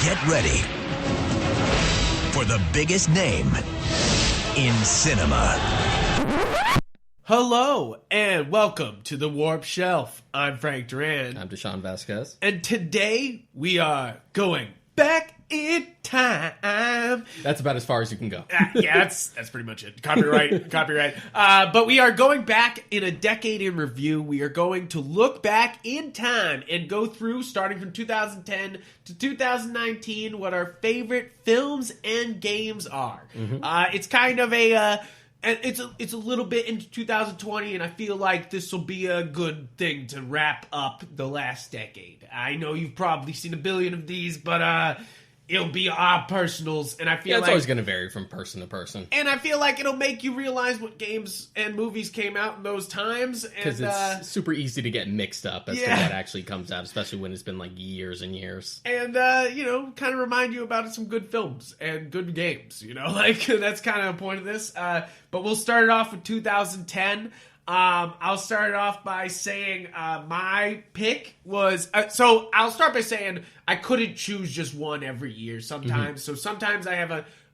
Get ready for the biggest name in cinema. Hello, and welcome to the Warp Shelf. I'm Frank Duran. I'm Deshaun Vasquez. And today we are going back in time. That's about as far as you can go. Yeah, that's pretty much it. Copyright. But we are going back in a decade in review. We are going to look back in time and go through, starting from 2010 to 2019, what our favorite films and games are. Mm-hmm. It's kind of a... it's a little bit into 2020, and I feel like this will be a good thing to wrap up the last decade. I know you've probably seen a billion of these, but it'll be our personals, and I feel it's always going to vary from person to person. And I feel like it'll make you realize what games and movies came out in those times. Because it's super easy to get mixed up as to what actually comes out, especially when it's been like years and years. And, kind of remind you about some good films and good games, that's kind of the point of this. But we'll start it off with 2010. I'll start it off by saying my pick was... so I'll start by saying I couldn't choose just one every year sometimes. Mm-hmm. So sometimes I have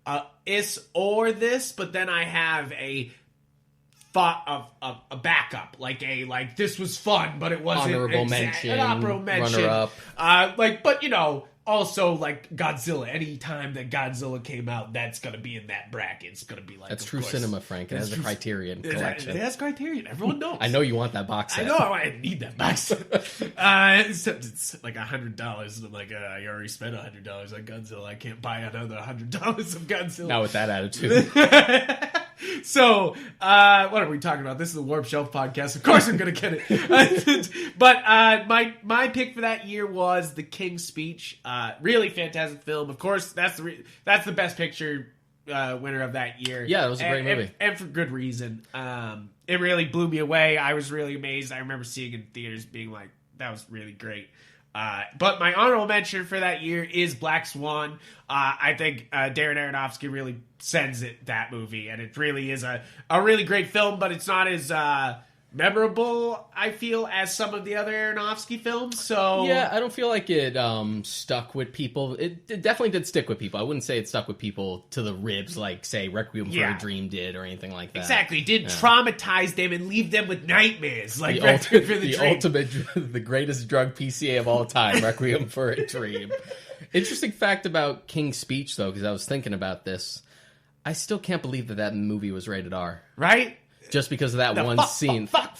a is or this, but then I have a thought of a backup. Like this was fun, but it wasn't... Honorable mention. Runner-up. Also, like, Godzilla. Any time that Godzilla came out, that's going to be in that bracket. It's going to be like... That's true cinema, Frank. It has a Criterion collection. It has Criterion. Everyone knows. I know you want that box set. I know. I need that box set. Except it's like $100. And I'm like, I already spent $100 on Godzilla. I can't buy another $100 of Godzilla. Not with that attitude. So, what are we talking about? This is the Warp Shelf podcast. Of course I'm going to get it. But my pick for that year was The King's Speech. Really fantastic film. Of course, that's the best picture winner of that year. Yeah, it was a great movie. And for good reason. It really blew me away. I was really amazed. I remember seeing it in theaters being like, that was really great. But my honorable mention for that year is Black Swan. I think Darren Aronofsky really sends it, that movie, and it really is a really great film, but it's not as memorable, I feel, as some of the other Aronofsky films. So yeah, I don't feel like it stuck with people. It definitely did stick with people. I wouldn't say it stuck with people to the ribs like, say, Requiem for a Dream did or anything like that. Exactly. It didn't traumatize them and leave them with nightmares like Requiem for the Dream. Ultimate, the greatest drug PCA of all time, Requiem for a Dream. Interesting fact about King's Speech, though, because I was thinking about this. I still can't believe that movie was rated R. Right? Just because of that one scene. Fuck.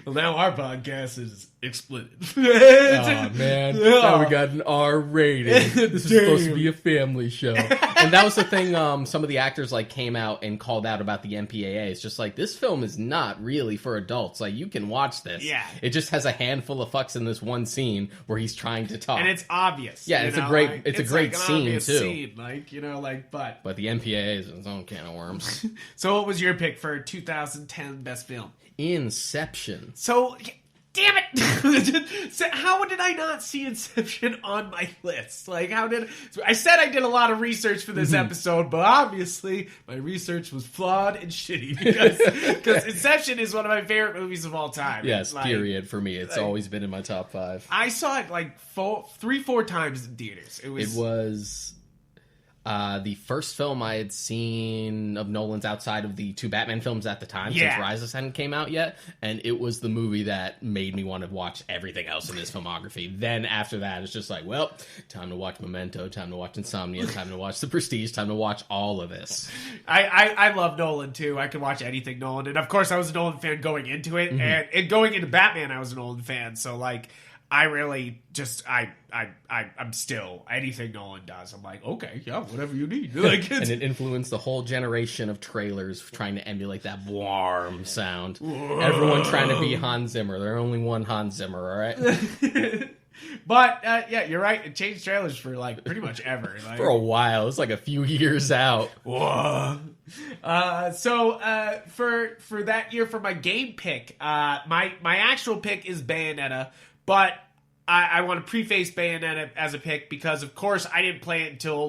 Well, now our podcast is explicit. Oh, man. Now we got an R rating. This is supposed to be a family show. And that was the thing, some of the actors came out and called out about the MPAA. It's just like, this film is not really for adults. Like, you can watch this. Yeah. It just has a handful of fucks in this one scene where he's trying to talk. And it's obvious. Yeah, it's a great scene, too. Scene, But the MPAA is its own can of worms. So what was your pick for 2010 best film? Inception. So, damn it! So how did I not see Inception on my list? I said I did a lot of research for this episode, but obviously my research was flawed and shitty because Inception is one of my favorite movies of all time. Yes, period. For me, it's always been in my top 5. I saw it 3-4 times in theaters. It was the first film I had seen of Nolan's outside of the 2 Batman films at the time, since Rises hadn't came out yet, and it was the movie that made me want to watch everything else in his filmography. Then after that, it's just like, well, time to watch Memento, time to watch Insomnia, time to watch The Prestige, time to watch all of this. I love Nolan, too. I can watch anything Nolan, and of course I was a Nolan fan going into it, and going into Batman I was a Nolan fan, so I really just, I'm still, anything Nolan does, I'm like, okay, yeah, whatever you need. And it influenced the whole generation of trailers trying to emulate that warm sound. Whoa. Everyone trying to be Hans Zimmer. There's only one Hans Zimmer, all right? But, yeah, you're right. It changed trailers for, pretty much ever. For a while. It was a few years out. Whoa. So for that year, for my game pick, my actual pick is Bayonetta. But I want to preface Bayonetta as a pick because, of course, I didn't play it until,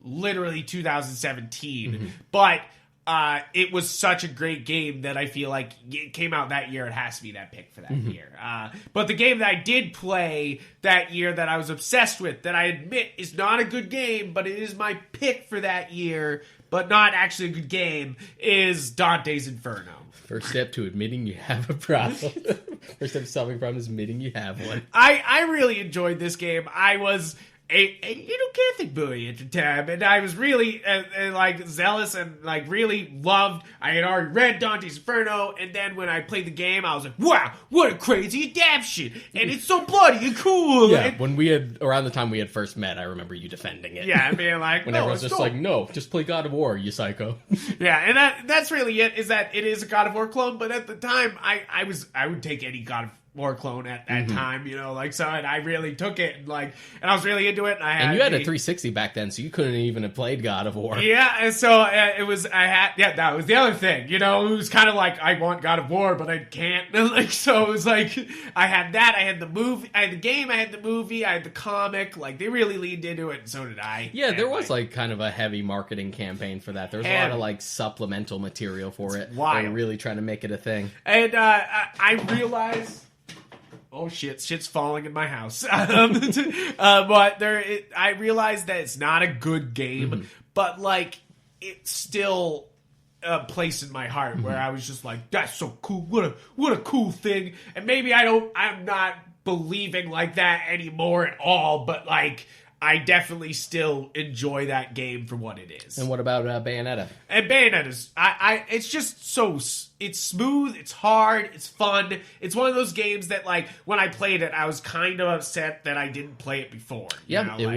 literally 2017. But it was such a great game that I feel like it came out that year. It has to be that pick for that year. But the game that I did play that year that I was obsessed with, that I admit is not a good game, but it is my pick for that year, but not actually a good game, is Dante's Inferno. First step to admitting you have a problem. First step to solving a problem is admitting you have one. I really enjoyed this game. I was a little Catholic boy at the time, and I was really like zealous and like really loved. I had already read Dante's Inferno, and then when I played the game, I was like, "Wow, what a crazy adaptation! And it's so bloody and cool." Yeah, and, when we had around the time we had first met, I remember you defending it. yeah, I mean, like when everyone's just like, "No, just play God of War, you psycho." Yeah, and that's really it. Is that it is a God of War clone, but at the time, I would take any God of War clone at that time, you know, like, so, and I really took it, and I was really into it, and you had a 360 back then, so you couldn't even have played God of War. Yeah, and so that was the other thing, you know, it was kind of like, I want God of War, but I can't, like, so it was like, I had that, I had the movie, I had the game, I had the movie, I had the comic, like, they really leaned into it, and so did I. Yeah, there was, like, kind of a heavy marketing campaign for that. There was a lot of, like, supplemental material for it. They were really trying to make it a thing. And I realized... Oh shit's falling in my house. But I realized that it's not a good game, but like it's still a place in my heart where I was just like, that's so cool. What a cool thing. And maybe I'm not believing like that anymore at all, but like I definitely still enjoy that game for what it is. And what about Bayonetta? And Bayonetta's, it's just so, it's smooth, it's hard, it's fun. It's one of those games that, like, when I played it, I was kind of upset that I didn't play it before. Yeah, it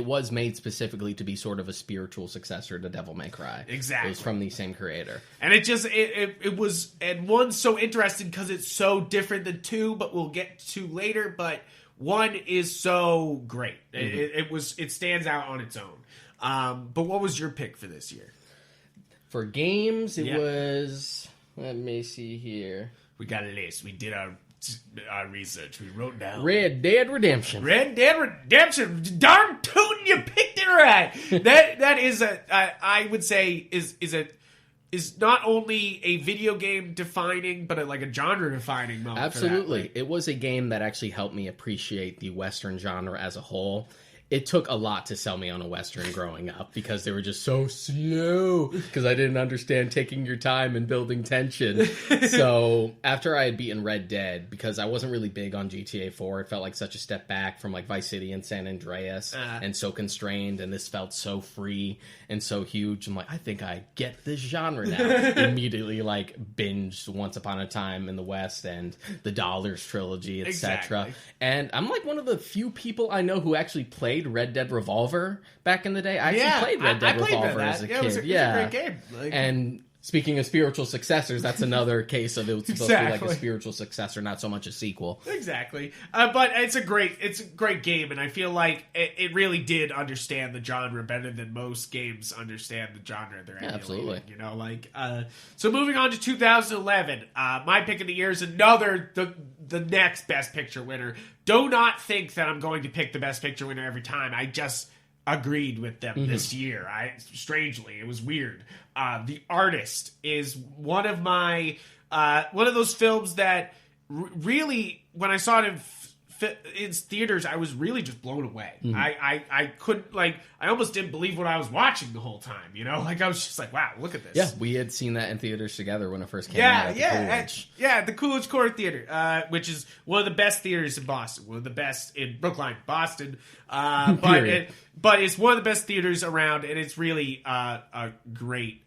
was made specifically to be sort of a spiritual successor to Devil May Cry. Exactly. It was from the same creator. And it was, and one's so interesting because it's so different than two, but we'll get to later, but... One is so great. It stands out on its own. But what was your pick for this year? For games, it was... Let me see here. We got a list. We did our research. We wrote down... Red Dead Redemption. Red Dead Redemption. Darn tootin', you picked it right. That is I would say, is not only a video game defining, but like a genre defining moment. Absolutely. It was a game that actually helped me appreciate the Western genre as a whole. It took a lot to sell me on a Western growing up because they were just so slow because I didn't understand taking your time and building tension. So after I had beaten Red Dead, because I wasn't really big on GTA 4, it felt like such a step back from like Vice City and San Andreas and so constrained, and this felt so free and so huge. I'm like, I think I get this genre now. Immediately like binged Once Upon a Time in the West and the Dollars trilogy, etc. Exactly. And I'm like one of the few people I know who actually played Red Dead Revolver back in the day. I actually played Red Dead Revolver as a kid. It was a great game. And speaking of spiritual successors, that's another case of it was supposed to be like a spiritual successor, not so much a sequel. Exactly. But it's a great game, and I feel like it really did understand the genre better than most games understand the genre they're emulating. Absolutely. You know, like so moving on to 2011, my pick of the year is the next Best Picture winner. Do not think that I'm going to pick the Best Picture winner every time. I just agreed with them this year. Strangely, it was weird. The Artist is one of those films that really, when I saw it in theaters, I was really just blown away. I couldn't, I almost didn't believe what I was watching the whole time, you know? Like, I was just like, wow, look at this. Yeah, we had seen that in theaters together when it first came out. At the Coolidge Court Theater, which is one of the best theaters in Boston, one of the best in Brookline, Boston. But it's one of the best theaters around, and it's really a great,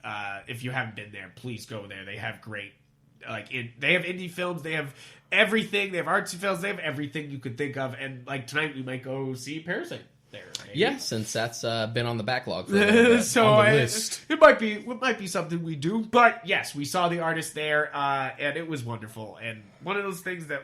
if you haven't been there, please go there. They have great, they have indie films, they have everything, they have artsy films, they have everything you could think of, and like tonight we might go see Parasite there. Maybe. Yeah, since that's been on the backlog for a little bit, so on the list. It might be something we do, but yes, we saw The Artist there, and it was wonderful, and one of those things that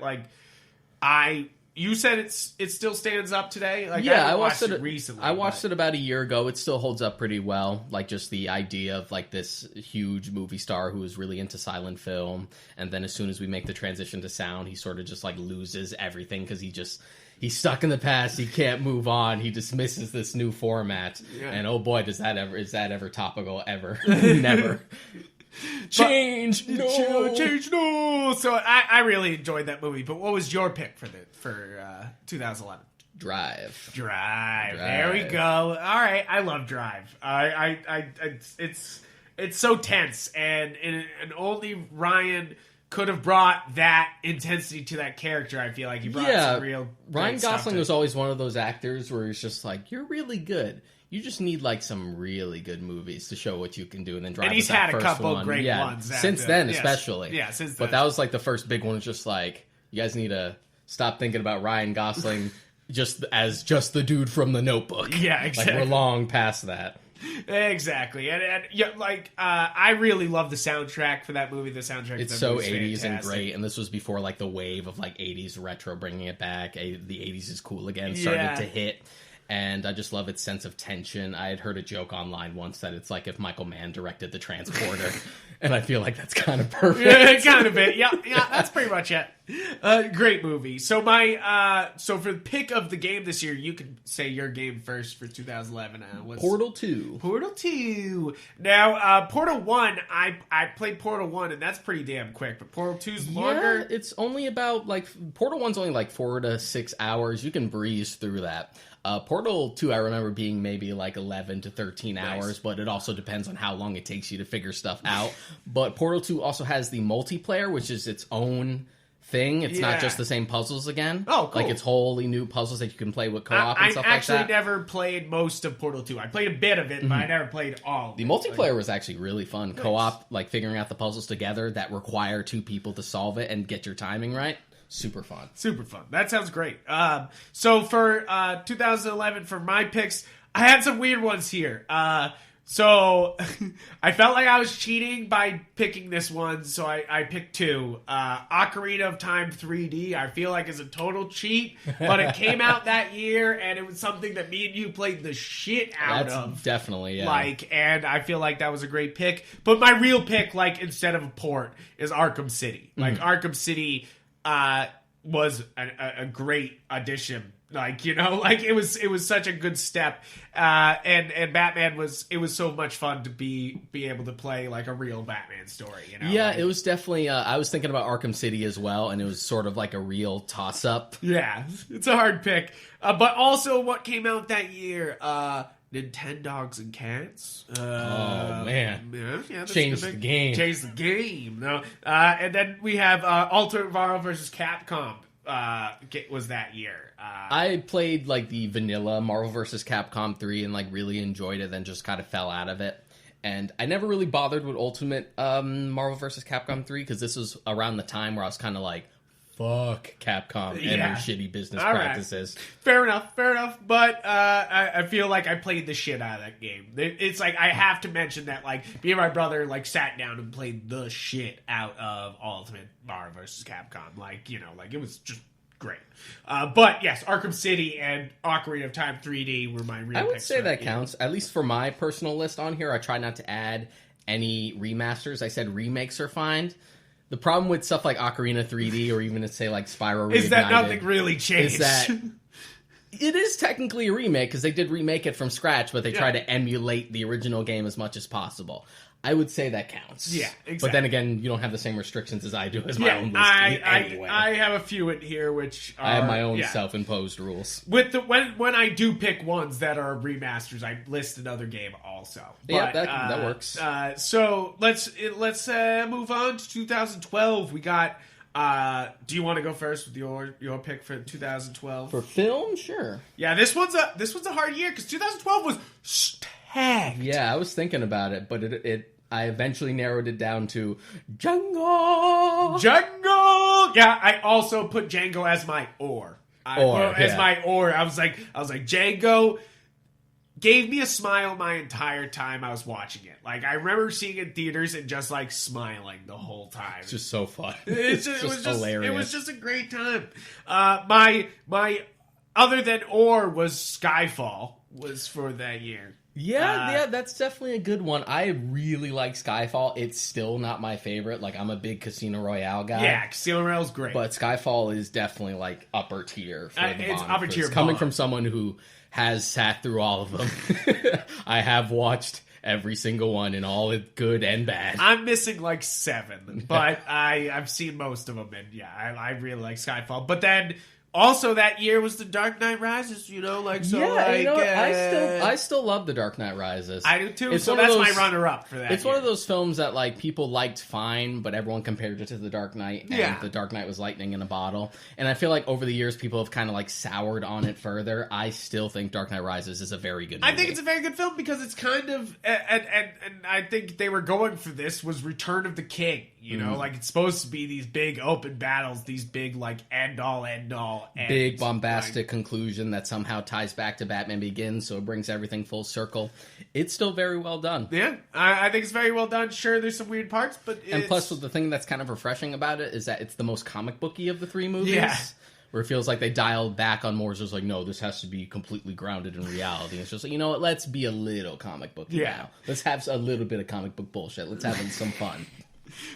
you said it still stands up today. I watched it recently. I watched it about a year ago. It still holds up pretty well. Like just the idea of like this huge movie star who is really into silent film, and then as soon as we make the transition to sound, he sort of just like loses everything because he's stuck in the past. He can't move on. He dismisses this new format. Yeah. And oh boy, is that ever topical ever. Never. Change no. So I really enjoyed that movie. But what was your pick for 2011? Drive. There we go. All right, I love Drive. It's so tense, and only Ryan could have brought that intensity to that character. I feel like he brought some real. Ryan Gosling was always one of those actors where he's just like, you're really good. You just need like some really good movies to show what you can do, and then Drive. And he's had a couple great ones since then, especially. Yeah, since then. But that was like the first big one. Was just like, you guys need to stop thinking about Ryan Gosling just the dude from The Notebook. Yeah, exactly. Like, we're long past that. Exactly, and yeah, like I really love the soundtrack for that movie. The soundtrack, it's so 80s and great, and this was before like the wave of like 80s retro bringing it back. The 80s is cool again, started to hit. And I just love its sense of tension. I had heard a joke online once that it's like if Michael Mann directed The Transporter. And I feel like that's kind of perfect. Yeah, kind of it. Yeah, that's pretty much it. Great movie. So for the pick of the game this year, you can say your game first for 2011. Portal 2. Portal 2. Now, Portal 1, I played Portal 1, and that's pretty damn quick. But Portal 2's longer. Yeah, it's only about, Portal 1's only 4 to 6 hours. You can breeze through that. Portal 2, I remember being maybe 11 to 13 hours, but it also depends on how long it takes you to figure stuff out. But Portal 2 also has the multiplayer, which is its own thing. It's not just the same puzzles again. Oh, cool. It's wholly new puzzles that you can play with co-op and stuff like that. I actually never played most of Portal 2. I played a bit of it, but I never played all of the it. The multiplayer was actually really fun. Nice. Co-op, figuring out the puzzles together that require 2 people to solve it and get your timing right. Super fun. Super fun. That sounds great. So for 2011, for my picks, I had some weird ones here. So I felt like I was cheating by picking this one, so I picked 2. Ocarina of Time 3D, I feel like is a total cheat, but it came out that year, and it was something that me and you played the shit out of. Definitely, yeah. And I feel like that was a great pick. But my real pick, instead of a port, is Arkham City. Arkham City was a great addition. It was such a good step. And Batman it was so much fun to be able to play a real Batman story, Yeah, it was definitely, I was thinking about Arkham City as well, and it was sort of like a real toss-up. Yeah, it's a hard pick. But also what came out that year, Nintendogs and Cats. Oh, man. Yeah, Changed the game. Changed the game. No. And then we have Ultimate Marvel vs. Capcom was that year. I played the vanilla Marvel vs. Capcom 3 and really enjoyed it, then just kind of fell out of it. And I never really bothered with Ultimate Marvel vs. Capcom 3 because this was around the time where I was kind of fuck Capcom and their shitty business practices. Right. Fair enough. But I feel like I played the shit out of that game. It's I have to mention that me and my brother sat down and played the shit out of Ultimate Marvel vs. Capcom. It was just great. But yes, Arkham City and Ocarina of Time 3D were my real picks. I would say that counts. At least for my personal list on here, I try not to add any remasters. I said remakes are fine. The problem with stuff like Ocarina 3D or even say Spyro Reignited is that nothing really changed. Is that it is technically a remake because they did remake it from scratch, but they try to emulate the original game as much as possible. I would say that counts. Yeah, exactly. But then again, you don't have the same restrictions as I do as my own list anyway. I have a few in here which are... I have my own self-imposed rules. With when I do pick ones that are remasters, I list another game also. But, that works. So let's move on to 2012. We got... do you want to go first with your pick for 2012? For film? Sure. Yeah, this one's a hard year because 2012 was stacked. Yeah, I was thinking about it, but I eventually narrowed it down to Django. Yeah, I also put Django as my or. I was like Django gave me a smile my entire time I was watching it. I remember seeing it in theaters and just smiling the whole time. It's just so fun. It was hilarious. It was just a great time. My other than or was Skyfall was for that year. Yeah, that's definitely a good one. I really like Skyfall. It's still not my favorite. Like, I'm a big Casino Royale guy. Yeah, Casino Royale's great. But Skyfall is definitely, like, upper tier for the It's Bond. upper tier Coming Bond. from someone who has sat through all of them. I have watched every single one, and all it good and bad. I'm missing like 7, but I've seen most of them, and yeah, I really like Skyfall. But then also that year was The Dark Knight Rises, so I still love The Dark Knight Rises. I do too. It's So that's my runner-up for that. It's one of those films that like people liked fine, but everyone compared it to The Dark Knight. And The Dark Knight was lightning in a bottle. And I feel like over the years, people have kind of like soured on it further. I still think Dark Knight Rises is a very good movie. I think it's a very good film because it's kind of, and I think they were going for this was Return of the King. You know, like it's supposed to be these big open battles, these big like end all. Big bombastic conclusion that somehow ties back to Batman Begins, so it brings everything full circle. It's still very well done. Yeah, I think it's very well done. Sure, there's some weird parts, but and plus, the thing that's kind of refreshing about it is that it's the most comic booky of the 3 movies. Yeah. Where it feels like they dialed back on more. So it's like, no, this has to be completely grounded in reality. It's just like, you know what? Let's be a little comic booky now. Let's have a little bit of comic book bullshit. Let's have some fun.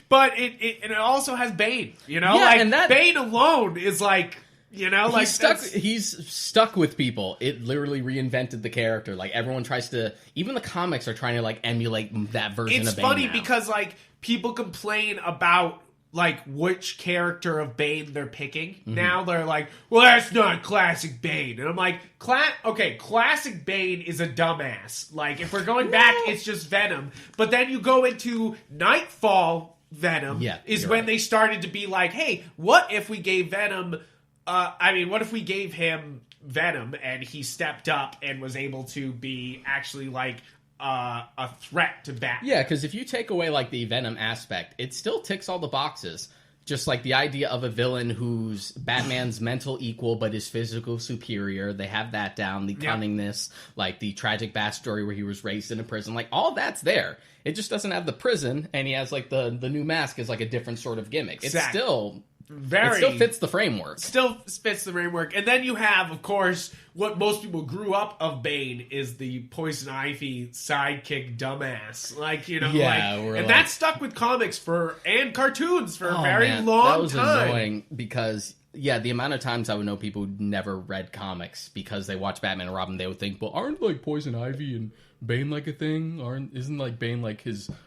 But it also has Bane, you know? Yeah, like, and that Bane alone is like, you know, like... He's stuck with people. It literally reinvented the character. Like, everyone tries to... Even the comics are trying to, like, emulate that version of Bane. It's funny now. because, like, people complain about, like, which character of Bane they're picking. Mm-hmm. Now they're like, well, that's not classic Bane. And I'm like, classic Bane is a dumbass. Like, if we're going back, it's just Venom. But then you go into Nightfall Venom is when they started to be like, hey, what if we gave Venom... what if we gave him Venom and he stepped up and was able to be actually, like... a threat to Batman. Yeah, because if you take away like the Venom aspect, it still ticks all the boxes. Just like the idea of a villain who's Batman's mental equal but is physical superior. They have that down. The cunningness, like the tragic backstory where he was raised in a prison. Like, all that's there. It just doesn't have the prison, and he has like the new mask is like a different sort of gimmick. It's still... it still fits the framework. Still fits the framework. And then you have, of course, what most people grew up of Bane is the Poison Ivy sidekick dumbass. Like, you know, and that stuck with comics and cartoons for a very long time. That was annoying because, the amount of times I would know people who never read comics because they watch Batman and Robin, they would think, well, aren't like Poison Ivy and Bane like a thing? Isn't like Bane like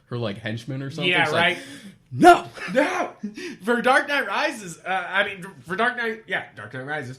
her like henchman or something? Yeah, it's right. Like, no. For Dark Knight Rises, Dark Knight Rises,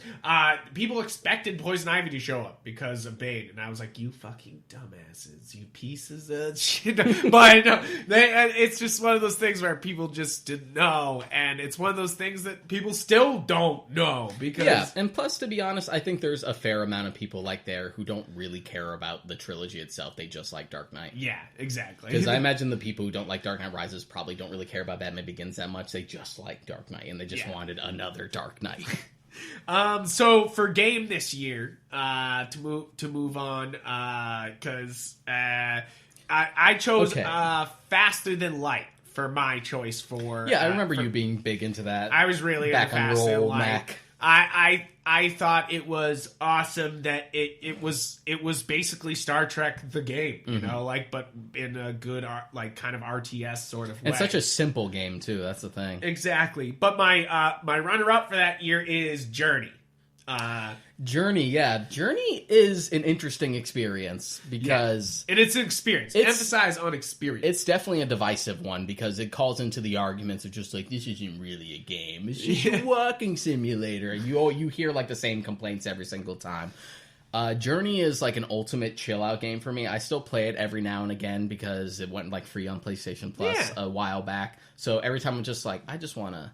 people expected Poison Ivy to show up because of Bane, and I was like, you fucking dumbasses, you pieces of shit. But it's just one of those things where people just didn't know, and it's one of those things that people still don't know because... Yeah, and plus, to be honest, I think there's a fair amount of people like there who don't really care about the trilogy itself. They just like Dark Knight. Yeah, exactly. Because I imagine the people who don't like Dark Knight Rises probably don't really care about Batman Begins that much. They just like Dark Knight, and they just wanted another Dark Knight. So for game this year, to move on, because I chose Faster Than Light for my choice for. Yeah, I remember you being big into that. I was really back into on Faster Than roll, Light. Mac. I thought it was awesome that it was basically Star Trek the game, you know, like, but in a good like kind of RTS sort of way. It's such a simple game too. That's the thing. Exactly. But my runner up for that year is Journey. Journey is an interesting experience because... And it's an experience. Emphasize on experience. It's definitely a divisive one because it calls into the arguments of just like, this isn't really a game. It's just a walking simulator. You hear like the same complaints every single time. Journey is like an ultimate chill out game for me. I still play it every now and again because it went like free on PlayStation Plus a while back. So every time I'm just like, I just want to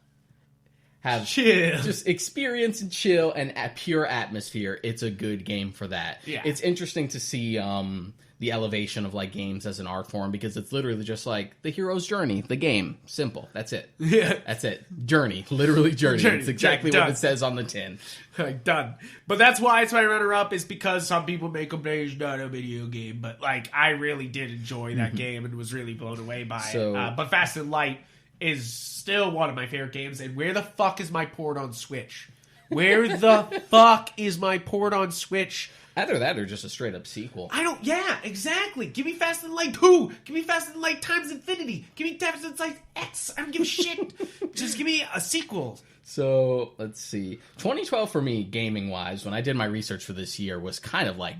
have chill, just experience and chill and pure atmosphere. It's a good game for that. Yeah. It's interesting to see the elevation of like games as an art form because it's literally just like the hero's journey, the game. Simple. That's it. Yeah. That's it. Journey. Literally journey. It's exactly what it says on the tin. Done. But that's why it's my runner-up is because some people make them say it's not a video game. But like, I really did enjoy that game and was really blown away by it. But Fast and Light is still one of my favorite games. And where the fuck is my port on Switch? Where the fuck is my port on Switch Either that or just a straight up sequel. Yeah, exactly. Give me Faster Than Light 2. Give me Faster Than Light times infinity. Give me Faster Than Light X. I don't give a shit. Just give me a sequel. So, let's see. 2012 for me, gaming-wise, when I did my research for this year, was kind of like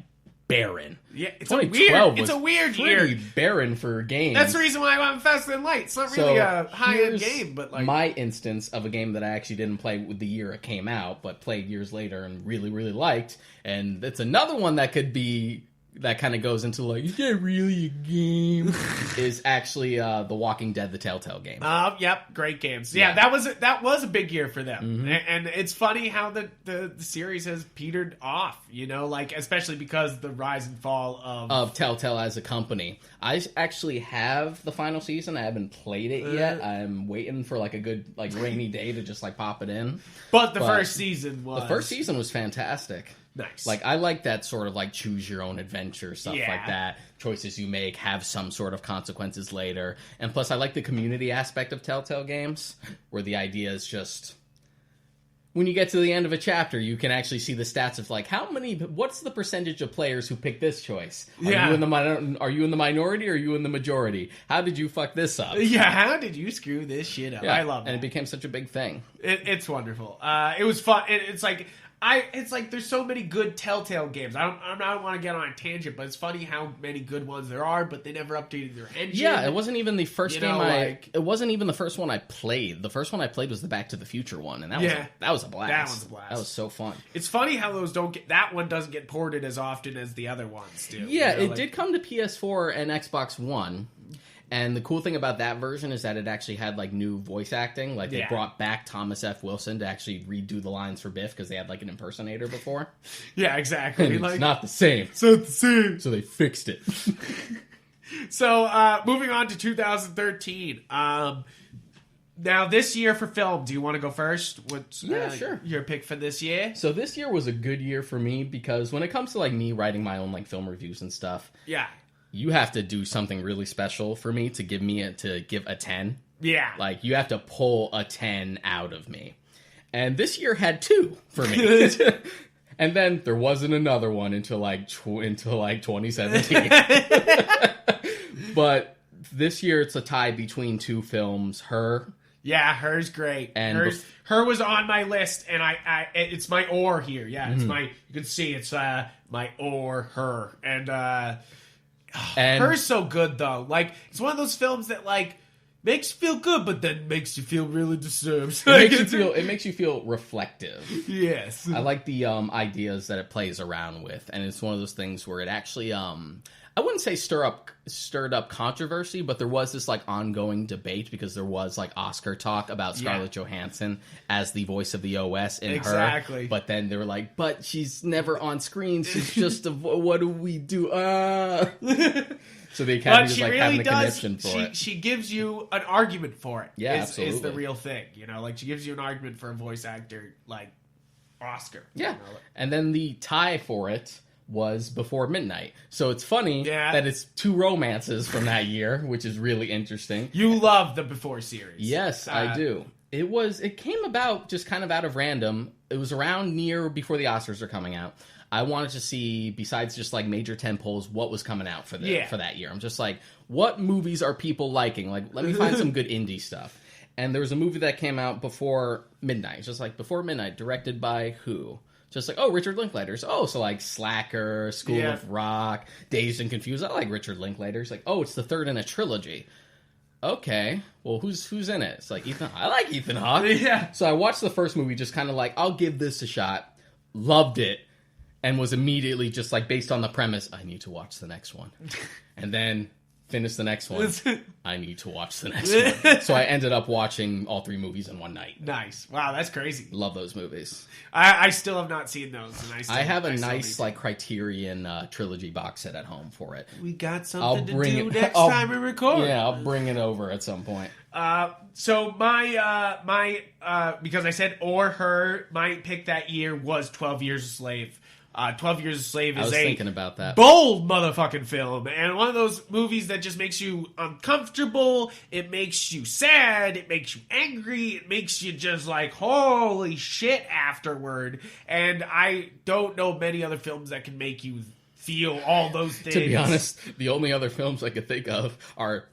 barren. Yeah, it's a weird year. Pretty barren for games. That's the reason why I want Faster Than Light. It's not really a high-end game, but like... my instance of a game that I actually didn't play with the year it came out, but played years later and really, really liked, and it's another one that could be... that kind of goes into like, is that really a game? is actually The Walking Dead, the Telltale game. Yep, great games. Yeah, that was a big year for them. Mm-hmm. And it's funny how the series has petered off, you know, like especially because the rise and fall of Telltale as a company. I actually have the final season. I haven't played it yet. I'm waiting for like a good like rainy day to just like pop it in. But the first season was fantastic. Nice. Like, I like that sort of, like, choose-your-own-adventure stuff like that. Choices you make have some sort of consequences later. And plus, I like the community aspect of Telltale games, where the idea is just... when you get to the end of a chapter, you can actually see the stats of, like, what's the percentage of players who pick this choice? Are you in the minority or are you in the majority? How did you fuck this up? Yeah, how did you screw this shit up? Yeah, I love it. And it became such a big thing. It's wonderful. It was fun. It's like there's so many good Telltale games. I don't want to get on a tangent, but it's funny how many good ones there are, but they never updated their engine. Yeah, it wasn't even the first game it wasn't even the first one I played. The first one I played was the Back to the Future one, and that was a blast. That was a blast. That was so fun. It's funny how that one doesn't get ported as often as the other ones do. Yeah, it did come to PS4 and Xbox One. And the cool thing about that version is that it actually had, like, new voice acting. Like, they brought back Thomas F. Wilson to actually redo the lines for Biff because they had, like, an impersonator before. Yeah, exactly. And it's not the same. It's not the same. So they fixed it. So, moving on to 2013. Now, this year for film, do you want to go first? What's sure. Your pick for this year? So this year was a good year for me because when it comes to, like, me writing my own, like, film reviews and stuff... yeah. You have to do something really special for me to give a 10. Yeah. Like, you have to pull a 10 out of me. And this year had 2 for me. And then there wasn't another one until 2017. But this year it's a tie between 2 films. Her. Yeah, Her's great. And Her was on my list, and it's my or here. Yeah, it's my, you can see it's my or her. And Her's so good, though. Like, it's one of those films that, like, makes you feel good, but then makes you feel really disturbed. It makes you feel reflective. Yes. I like the ideas that it plays around with, and it's one of those things where it actually, I wouldn't say stirred up controversy, but there was this, like, ongoing debate because there was, like, Oscar talk about Scarlett Johansson as the voice of the OS in Exactly. Her. But then they were like, but she's never on screen. She's just what do we do? So the Academy was, like, really having a conniption for it. She gives you an argument for it. Yeah, absolutely. Is the real thing. You know, like, she gives you an argument for a voice actor, like, Oscar. Yeah. You know? And then the tie for it was Before Midnight. So it's funny that it's 2 romances from that year, which is really interesting. You love the Before series. Yes, I do. It came about just kind of out of random. It was around near before the Oscars are coming out. I wanted to see, besides just like major tentpoles, what was coming out for that year. I'm just like, what movies are people liking? Like, let me find some good indie stuff. And there was a movie that came out Before Midnight. Just like Before Midnight, directed by who? Just like, Richard Linklater. So like Slacker, School of Rock, Dazed and Confused. I like Richard Linklater. It's like, it's the third in a trilogy. Okay, well, who's in it? It's like Ethan. I like Ethan Hawke. Yeah. So I watched the first movie, just kind of like, I'll give this a shot. Loved it, and was immediately just like, based on the premise, I need to watch the next one, and then finish the next one. I need to watch the next one. So I ended up watching all 3 movies in one night. Nice. Wow, that's crazy. Love those movies. I still have not seen those. And I have a nice like Criterion trilogy box set at home for it. We got something to do next time we record. Yeah, I'll bring it over at some point. So my because I said or her, my pick that year was 12 Years a Slave. 12 Years a Slave is thinking about that. Bold motherfucking film, and one of those movies that just makes you uncomfortable, it makes you sad, it makes you angry, it makes you just like, holy shit afterward, and I don't know many other films that can make you feel all those things. To be honest, the only other films I could think of are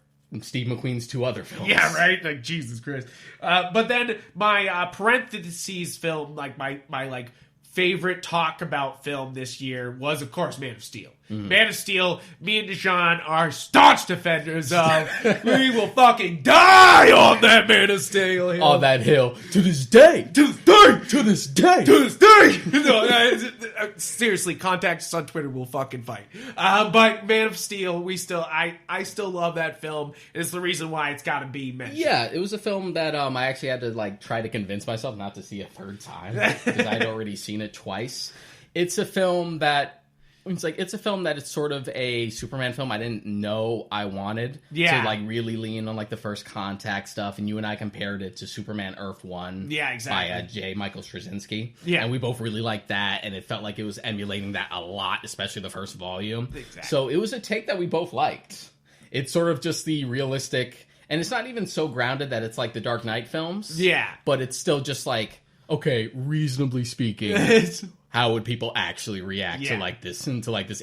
Steve McQueen's 2 other films. Yeah, right? Like, Jesus Christ. But then my parentheses film, like my like favorite talk about film this year was, of course, Man of Steel. Man of Steel, me and Deshaun are staunch defenders of. We will fucking die on that Man of Steel hill. On that hill. To this day. To this day. To this day. To this day. No, seriously, contact us on Twitter. We'll fucking fight. But Man of Steel, I still love that film. It's the reason why it's got to be mentioned. Yeah, it was a film that I actually had to like try to convince myself not to see a third time because I'd already seen it twice. It's a film that it's sort of a Superman film I didn't know I wanted to like really lean on like the First Contact stuff, and you and I compared it to Superman Earth 1 by J. Michael Straczynski. Yeah. And we both really liked that, and it felt like it was emulating that a lot, especially the first volume. Exactly. So it was a take that we both liked. It's sort of just the realistic, and it's not even so grounded that it's like the Dark Knight films. Yeah. But it's still just like, okay, reasonably speaking, how would people actually react to like this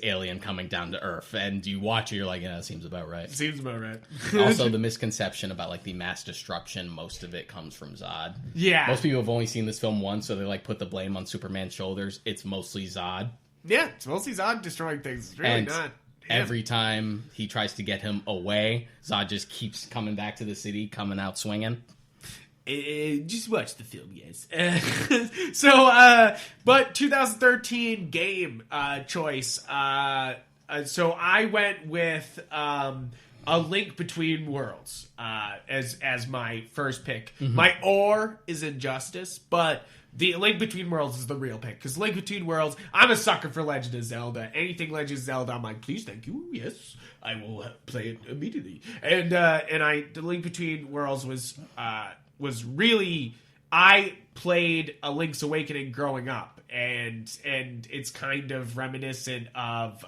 alien coming down to Earth? And you watch it, you're like, yeah, it seems about right. Seems about right. Also, the misconception about like the mass destruction, most of it comes from Zod. Yeah. Most people have only seen this film once, so they like put the blame on Superman's shoulders. It's mostly Zod. Yeah, it's mostly Zod destroying things. It's really not. Every time he tries to get him away, Zod just keeps coming back to the city, coming out swinging. Just watch the film, yes. But 2013 game choice. So I went with A Link Between Worlds as my first pick. Mm-hmm. My or is Injustice, but the Link Between Worlds is the real pick. Because Link Between Worlds, I'm a sucker for Legend of Zelda. Anything Legend of Zelda, I'm like, please, thank you, yes, I will play it immediately. And the Link Between Worlds was really, I played A Link's Awakening growing up, and it's kind of reminiscent of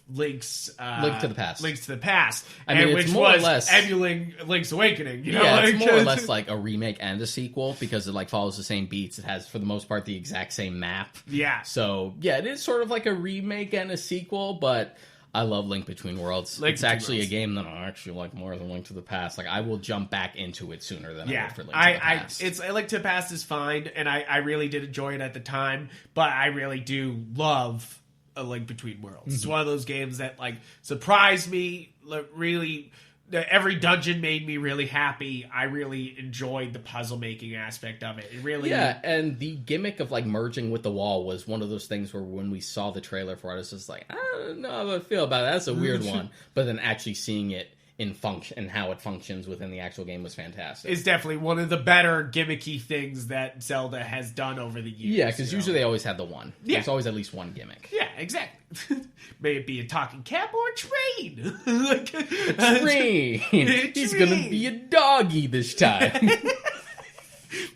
Link's Link to the Past. Links to the Past, I mean, which more was or less emulating Link's Awakening. You know? Yeah, it's more or less like a remake and a sequel because it like follows the same beats. It has, for the most part, the exact same map. Yeah. So yeah, it is sort of like a remake and a sequel, but I love Link Between Worlds. It's actually a game that I actually like more than Link to the Past. Like, I will jump back into it sooner than I would for Link to the Past. Link to the Past is fine, and I really did enjoy it at the time, but I really do love A Link Between Worlds. Mm-hmm. It's one of those games that, like, surprised me, really. Every dungeon made me really happy. I really enjoyed the puzzle-making aspect of it. It really... Yeah, and the gimmick of, like, merging with the wall was one of those things where when we saw the trailer for it, I was just like, I don't know how I feel about it. That's a weird one. But then actually seeing it in function and how it functions within the actual game was fantastic. It's definitely one of the better gimmicky things that Zelda has done over the years. Yeah, because usually they always have the one. Yeah. There's always at least one gimmick. Yeah, exactly. May it be a talking cat or a train. Like, a train. He's going to be a doggy this time.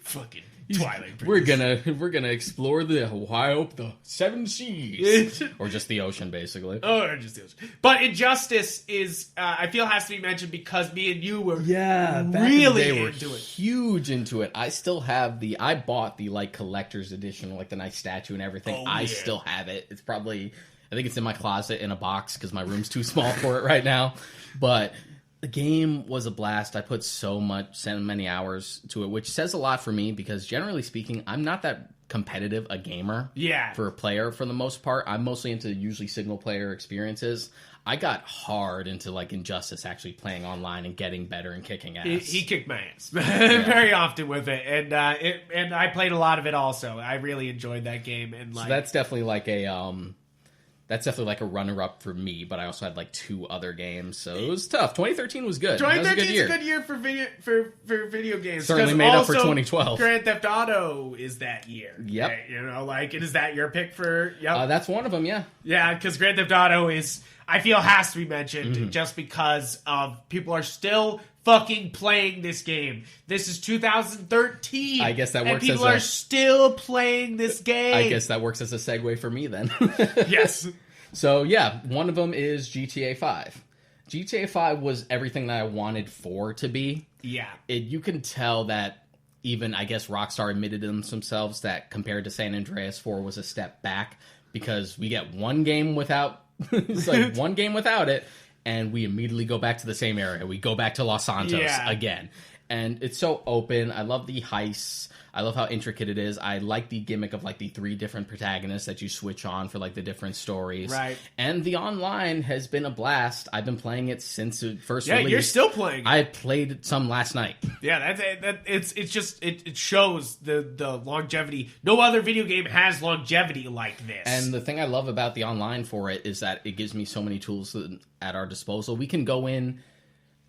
Fucking Twilight Princess. We're gonna explore the 7 seas, or just the ocean, basically. Oh, or just the ocean. But Injustice is, I feel, has to be mentioned because me and you were really into it. Huge into it. I still have I bought the like collector's edition, like the nice statue and everything. I still have it. It's probably, I think it's in my closet in a box because my room's too small for it right now. But the game was a blast. I put so many hours to it, which says a lot for me because generally speaking, I'm not that competitive a gamer for a player for the most part. I'm mostly into usually single player experiences. I got hard into like Injustice, actually playing online and getting better and kicking ass. He kicked my ass very often with it, and I played a lot of it also. I really enjoyed that game, and like, so that's definitely like a runner-up for me, but I also had like 2 other games, so it was tough. 2013 was good. 2013 is a good year for video games. Certainly made up for 2012. Grand Theft Auto is that year. Yep. Right? You know, like, is that your pick for... Yep. That's one of them, yeah. Yeah, because Grand Theft Auto is... I feel has to be mentioned just because of people are still fucking playing this game. This is 2013. I guess that works. And people are still playing this game. I guess that works as a segue for me then. Yes. So yeah, one of them is GTA 5. GTA 5 was everything that I wanted 4 to be. Yeah. You can tell that even, I guess, Rockstar admitted themselves that compared to San Andreas, 4 was a step back because we get one game without it's like one game without it, and we immediately go back to the same area. We go back to Los Santos again. And it's so open. I love the heists. I love how intricate it is. I like the gimmick of like the 3 different protagonists that you switch on for like the different stories. Right. And the online has been a blast. I've been playing it since it first released. Yeah, you're still playing. I played some last night. Yeah, it shows the longevity. No other video game has longevity like this. And the thing I love about the online for it is that it gives me so many tools at our disposal. We can go in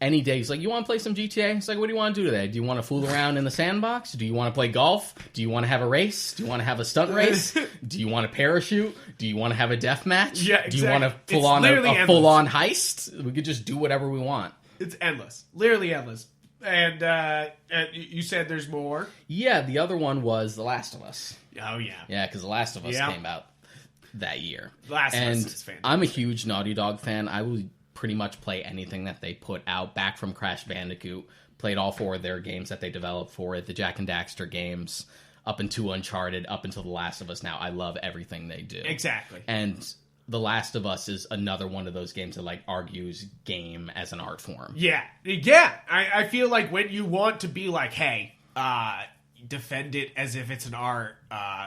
any day. He's like, you want to play some GTA? It's like, what do you want to do today? Do you want to fool around in the sandbox? Do you want to play golf? Do you want to have a race? Do you want to have a stunt race? Do you want to parachute? Do you want to have a death match? Yeah, exactly. Do you want to pull on a full-on heist? We could just do whatever we want. It's endless. Literally endless. And you said there's more? Yeah, the other one was The Last of Us. Oh, yeah. Yeah, because The Last of Us came out that year. The Last of Us is fantastic. I'm a huge Naughty Dog fan. I will pretty much play anything that they put out, back from Crash Bandicoot. Played all 4 of their games that they developed for it, the Jak and Daxter games, up into Uncharted, up until The Last of Us now. I love everything they do. Exactly. And The Last of Us is another one of those games that like argues game as an art form. Yeah. Yeah. I feel like when you want to be like, hey, defend it as if it's an art,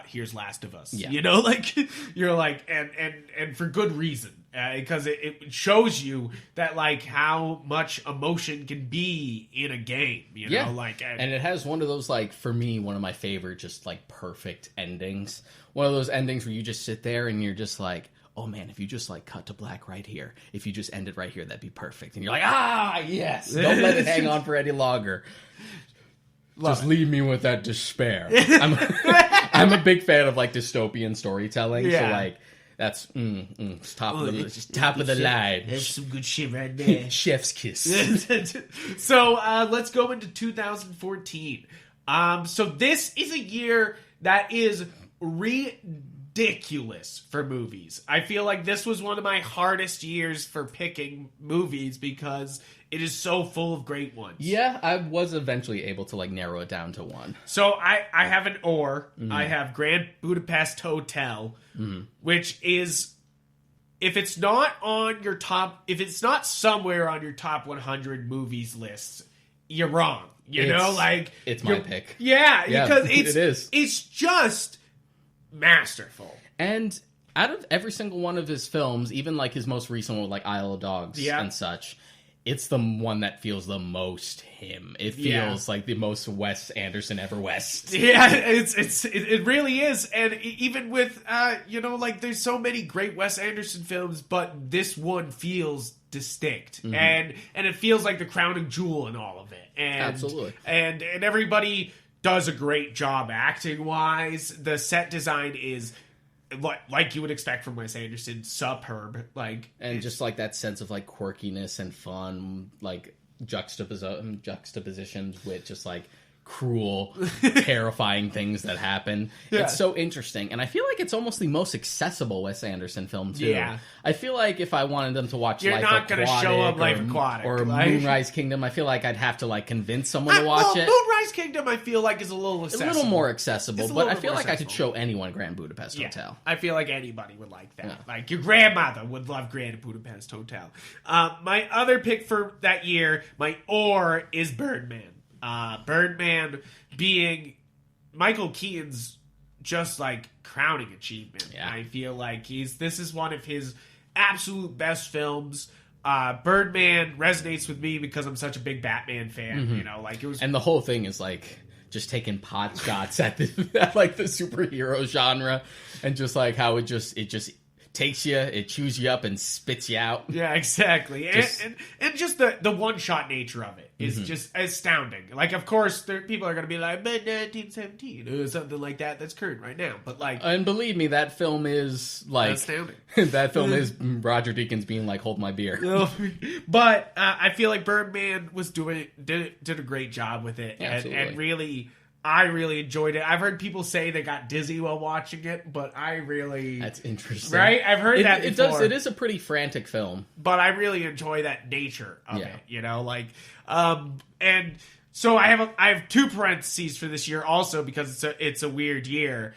here's Last of Us. Yeah. You know, like, you're like, and for good reason. Because it shows you that, like, how much emotion can be in a game, you know? Like, and it has one of those, like, for me, one of my favorite, just, like, perfect endings. One of those endings where you just sit there and you're just like, oh, man, if you just, like, cut to black right here, if you just end it right here, that'd be perfect. And you're like, yes! Don't let it hang on for any longer. Just leave me with that despair. I'm a big fan of, like, dystopian storytelling, so, like, that's it's top of the line. There's some good shit right there. Chef's kiss. So let's go into 2014. So this is a year that is ridiculous for movies. I feel like this was one of my hardest years for picking movies because it is so full of great ones. Yeah, I was eventually able to like narrow it down to one. So I have an I have Grand Budapest Hotel, which is, if it's not somewhere on your top 100 movies lists, you're wrong. You know, like, it's my pick. Yeah, because it is. It's just masterful. And out of every single one of his films, even like his most recent one, like Isle of Dogs and such, it's the one that feels the most him. It feels like the most Wes Anderson ever West. Yeah, it really is. And even with like, there's so many great Wes Anderson films, but this one feels distinct, and it feels like the crowning jewel in all of it. And, absolutely. And everybody does a great job acting wise. The set design is, like you would expect from Wes Anderson, superb. Like, and just like that sense of like quirkiness and fun, like juxtapositions with just like cruel, terrifying things that happen. Yeah. It's so interesting, and I feel like it's almost the most accessible Wes Anderson film too. Yeah, I feel like if I wanted them to watch, you're not going to show up Life Aquatic or Moonrise Kingdom, I feel like I'd have to like convince someone to watch it. Moonrise Kingdom, I feel like, is a little more accessible, but I feel like I could show anyone Grand Budapest Hotel. I feel like anybody would like that. Yeah. Like, your grandmother would love Grand Budapest Hotel. My other pick for that year, my is Birdman. Birdman being Michael Keaton's just like crowning achievement. Yeah. I feel like this is one of his absolute best films. Birdman resonates with me because I'm such a big Batman fan. You know, like, it was, and the whole thing is like just taking pot shots at like the superhero genre, and just like how it just takes you, it chews you up, and spits you out. Yeah, exactly. And just the one-shot nature of it is just astounding. Like, of course, people are going to be like, but 1917 or something like that. That's current right now. But, like... And believe me, that film is, like... astounding. That film is Roger Deakins being like, hold my beer. But I feel like Birdman did a great job with it. Yeah, and really... I really enjoyed it. I've heard people say they got dizzy while watching it, but I really... That's interesting. Right? I've heard that before. It is a pretty frantic film. But I really enjoy that nature of it, you know? Like, and so I have 2 parentheses for this year also because it's a weird year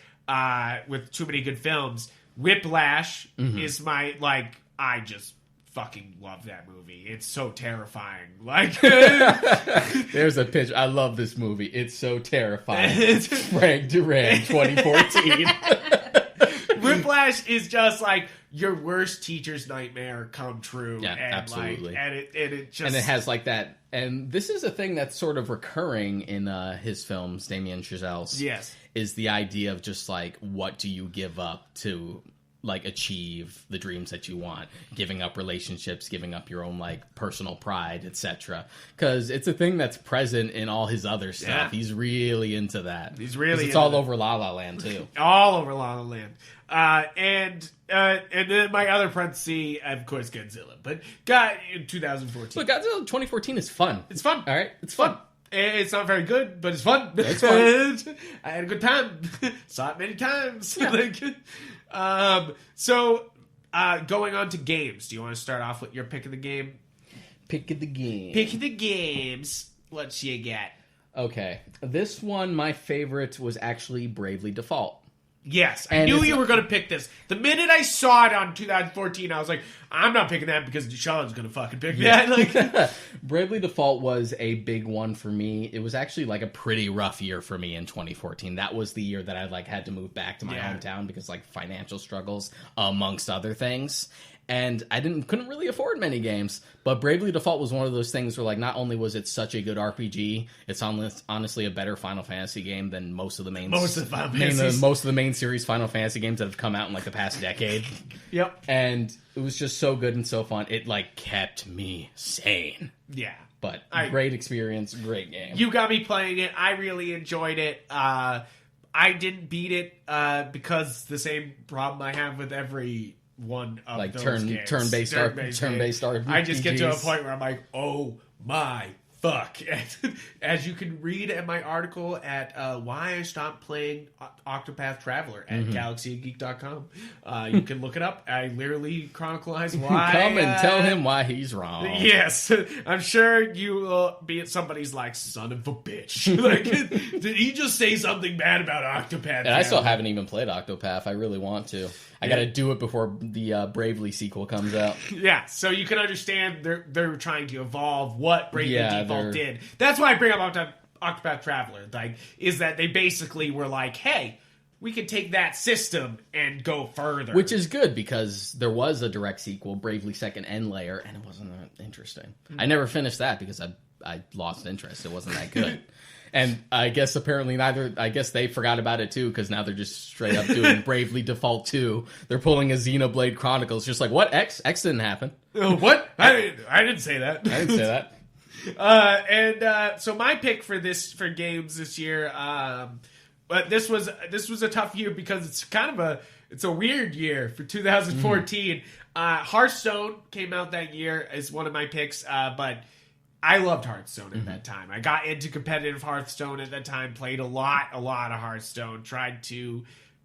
with too many good films. Whiplash is my, like, I just fucking love that movie. It's so terrifying. Like, there's a pitch. I love this movie. It's so terrifying. Frank Duran, 2014. Whiplash is just like your worst teacher's nightmare come true. Yeah, and absolutely. Like, and it has like that. And this is a thing that's sort of recurring in his films, Damien Chazelle's. Yes, is the idea of just like, what do you give up to like achieve the dreams that you want, giving up relationships, giving up your own like personal pride, etc. Because it's a thing that's present in all his other stuff. Yeah. He's really into that. It's all over La La Land too. All over La La Land. And then my other parenthesis, of course, Godzilla. But in 2014. Look, Godzilla 2014 is fun. It's fun. All right, it's fun. It's not very good, but it's fun. It's fun. I had a good time. Saw it many times. Yeah. So going on to games. Do you want to start off with your pick of the game? Pick of the game. Pick of the games. What you get? Okay. This one, my favorite was actually Bravely Default. Yes, I knew you were going to pick this. The minute I saw it on 2014, I was like, I'm not picking that because Deshaun's going to fucking pick that. Like, Bravely Default was a big one for me. It was actually like a pretty rough year for me in 2014. That was the year that I like had to move back to my hometown because like financial struggles amongst other things. And I couldn't really afford many games, but Bravely Default was one of those things where, like, not only was it such a good RPG, it's honestly a better Final Fantasy game than most of the main series Final Fantasy games that have come out in like the past decade. Yep. And it was just so good and so fun. It like kept me sane. Yeah. But great experience, great game. You got me playing it. I really enjoyed it. I didn't beat it because the same problem I have with every one of like those games. turn-based RPGs. I just get to a point where I'm like, oh my fuck. As you can read in my article at why I stopped playing Octopath Traveler at galaxygeek.com. You can look it up. I literally chronicleize why. Come and tell him why he's wrong. Yes. I'm sure you will be at somebody's like, son of a bitch. Like, did he just say something bad about Octopath Traveler? And I still haven't even played Octopath. I really want to. I got to do it before the Bravely sequel comes out. Yeah, so you can understand they're trying to evolve what Bravely Default did. That's why I bring up Octopath Traveler. Like, is that they basically were like, hey, we could take that system and go further. Which is good because there was a direct sequel, Bravely Second End Layer, and it wasn't that interesting. I never finished that because I lost interest. It wasn't that good. And I guess apparently I guess they forgot about it too because now they're just straight up doing Bravely Default 2. They're pulling a Xenoblade Chronicles. Just like, what? X didn't happen. What? I didn't say that. I didn't say that. So my pick for games this year, but this was a tough year because it's kind of it's a weird year for 2014. Hearthstone came out that year as one of my picks, but I loved Hearthstone at that time. I got into competitive Hearthstone at that time, played a lot of Hearthstone, tried to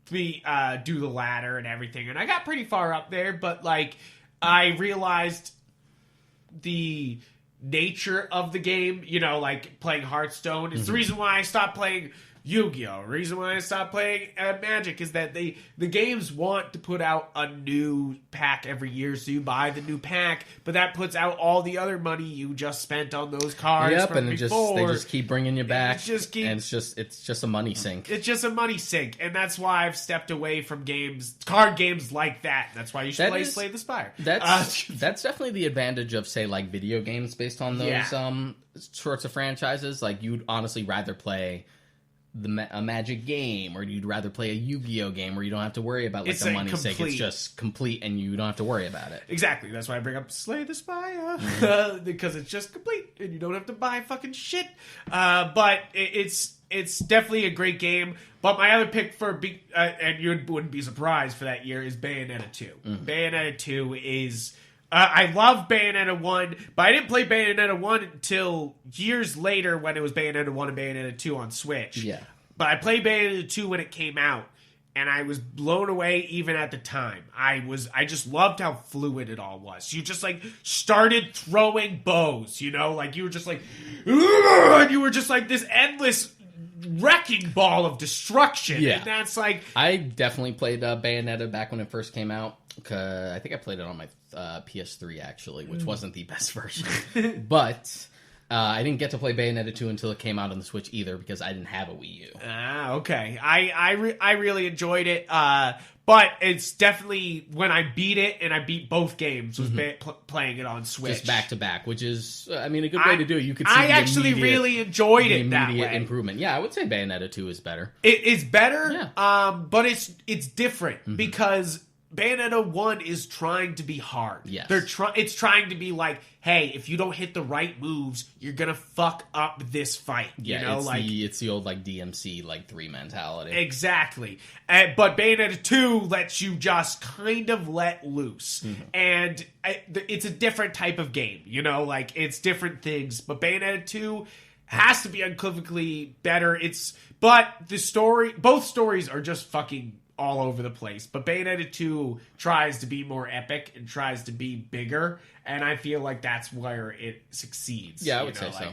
do the ladder and everything, and I got pretty far up there, but like I realized the nature of the game, you know, like playing Hearthstone is the reason why I stopped playing Yu-Gi-Oh! The reason why I stopped playing Magic is that the games want to put out a new pack every year, so you buy the new pack, but that puts out all the other money you just spent on those cards. Yep, and before. They just keep bringing you back, and it's just a money sink. It's just a money sink, and that's why I've stepped away from card games like that. That's why you should play Slay the Spire. That's definitely the advantage of, say, like video games based on those sorts of franchises. Like, you'd honestly rather play a Magic game, or you'd rather play a Yu-Gi-Oh game where you don't have to worry about like the money's sake. It's just complete and you don't have to worry about it. Exactly. That's why I bring up Slay the Spire because it's just complete and you don't have to buy fucking shit. But it's definitely a great game. But my other pick for and you wouldn't be surprised for that year is Bayonetta 2. Bayonetta 2 is. I love Bayonetta 1, but I didn't play Bayonetta 1 until years later when it was Bayonetta 1 and Bayonetta 2 on Switch. Yeah. But I played Bayonetta 2 when it came out, and I was blown away even at the time. I just loved how fluid it all was. You just, like, started throwing bows, you know? Like, you were just like, and you were just like this endless wrecking ball of destruction. Yeah. And that's like... I definitely played Bayonetta back when it first came out. I think I played it on my PS3, actually, which wasn't the best version. But I didn't get to play Bayonetta 2 until it came out on the Switch either, because I didn't have a Wii U. Ah, okay. I really enjoyed it. But it's definitely, when I beat it, and I beat both games, was playing it on Switch. Just back to back, which is, I mean, a good way to do it. You could see I actually really enjoyed it that way. Immediate improvement. Yeah, I would say Bayonetta 2 is better. It's better, yeah. But it's different, because Bayonetta 1 is trying to be hard. Yes. It's trying to be like, hey, if you don't hit the right moves, you're gonna fuck up this fight. Yeah, you know, it's the old like DMC like 3 mentality. Exactly. But Bayonetta 2 lets you just kind of let loose. And it's a different type of game, you know, like it's different things. But Bayonetta 2 has to be unequivocally better. But both stories are just fucking all over the place. But Bayonetta 2 tries to be more epic and tries to be bigger, and I feel like that's where it succeeds. Yeah, I would say so.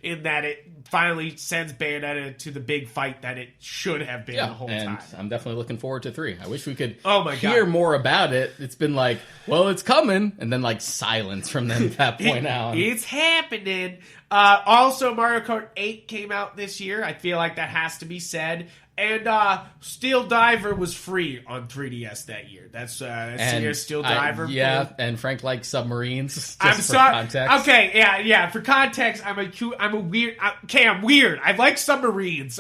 In that it finally sends Bayonetta to the big fight that it should have been the whole time. I'm definitely looking forward to 3. I wish we could hear more about it. It's been like, well, it's coming, and then like silence from them at that point on. It's happening. Also, Mario Kart 8 came out this year. I feel like that has to be said. And Steel Diver was free on 3DS that year. That's Steel Diver. And Frank likes submarines. I'm sorry. Context. Okay, yeah. For context, I'm weird. I'm weird. I like submarines.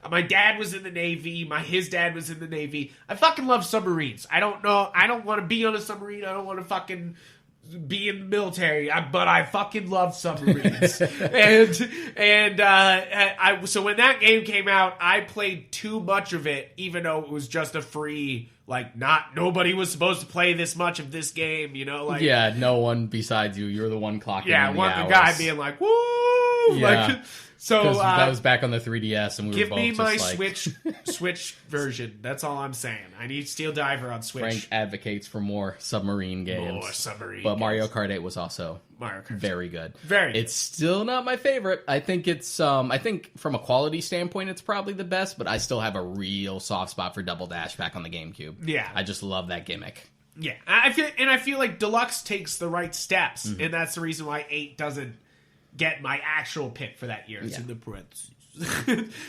My dad was in the Navy. His dad was in the Navy. I fucking love submarines. I don't know. I don't want to be on a submarine. I don't want to fucking be in the military, but I fucking love submarines. So when that game came out, I played too much of it, even though it was just a free, like, nobody was supposed to play this much of this game, you know, like. Yeah, no one besides you. You're the one clocking in the hours. The guy being like, woo! Yeah. Like, so that was back on the 3DS, and we were both give me my just like... Switch version. That's all I'm saying. I need Steel Diver on Switch. Frank advocates for more submarine games. But Mario Kart 8 was also very good. It's still not my favorite. I think it's I think from a quality standpoint, it's probably the best. But I still have a real soft spot for Double Dash back on the GameCube. Yeah, I just love that gimmick. Yeah, I feel like Deluxe takes the right steps, and that's the reason why 8 doesn't get my actual pick for that year. It's in the parentheses.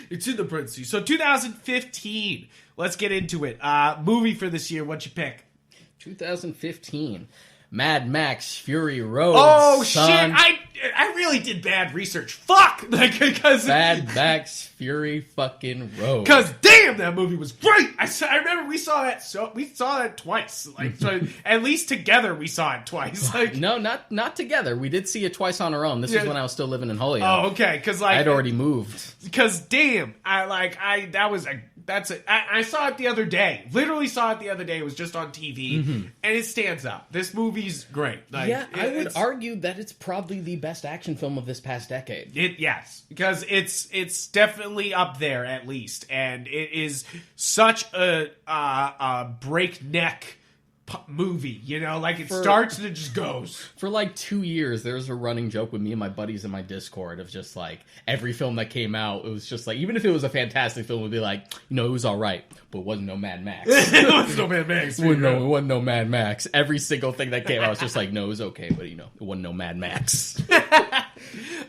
It's in the parentheses. So 2015. Let's get into it. Movie for this year. What'd you pick? 2015. Mad Max Fury Road. Oh, son. shit. I really did bad research. Fuck! Mad Max Fury fucking Road. Because damn, that movie was great. I remember we saw that twice. Like, so at least together we saw it twice. Like, no, not together. We did see it twice on our own. This is when I was still living in Holyoke. Oh, okay. Because like I'd already moved. Because damn, I saw it the other day. Literally saw it the other day. It was just on TV, and it stands up. This movie's great. Like, I would argue that it's probably the best action film of this past decade. Yes, because it's definitely up there at least, and it is such a breakneck movie, you know, like it starts and it just goes. For like 2 years, there was a running joke with me and my buddies in my Discord of just like every film that came out, it was just like, even if it was a fantastic film, it would be like, you know, it was all right, but it wasn't no Mad Max. It wasn't no Mad Max. It wasn't no Mad Max. Every single thing that came out was just like, no, it was okay, but you know, it wasn't no Mad Max.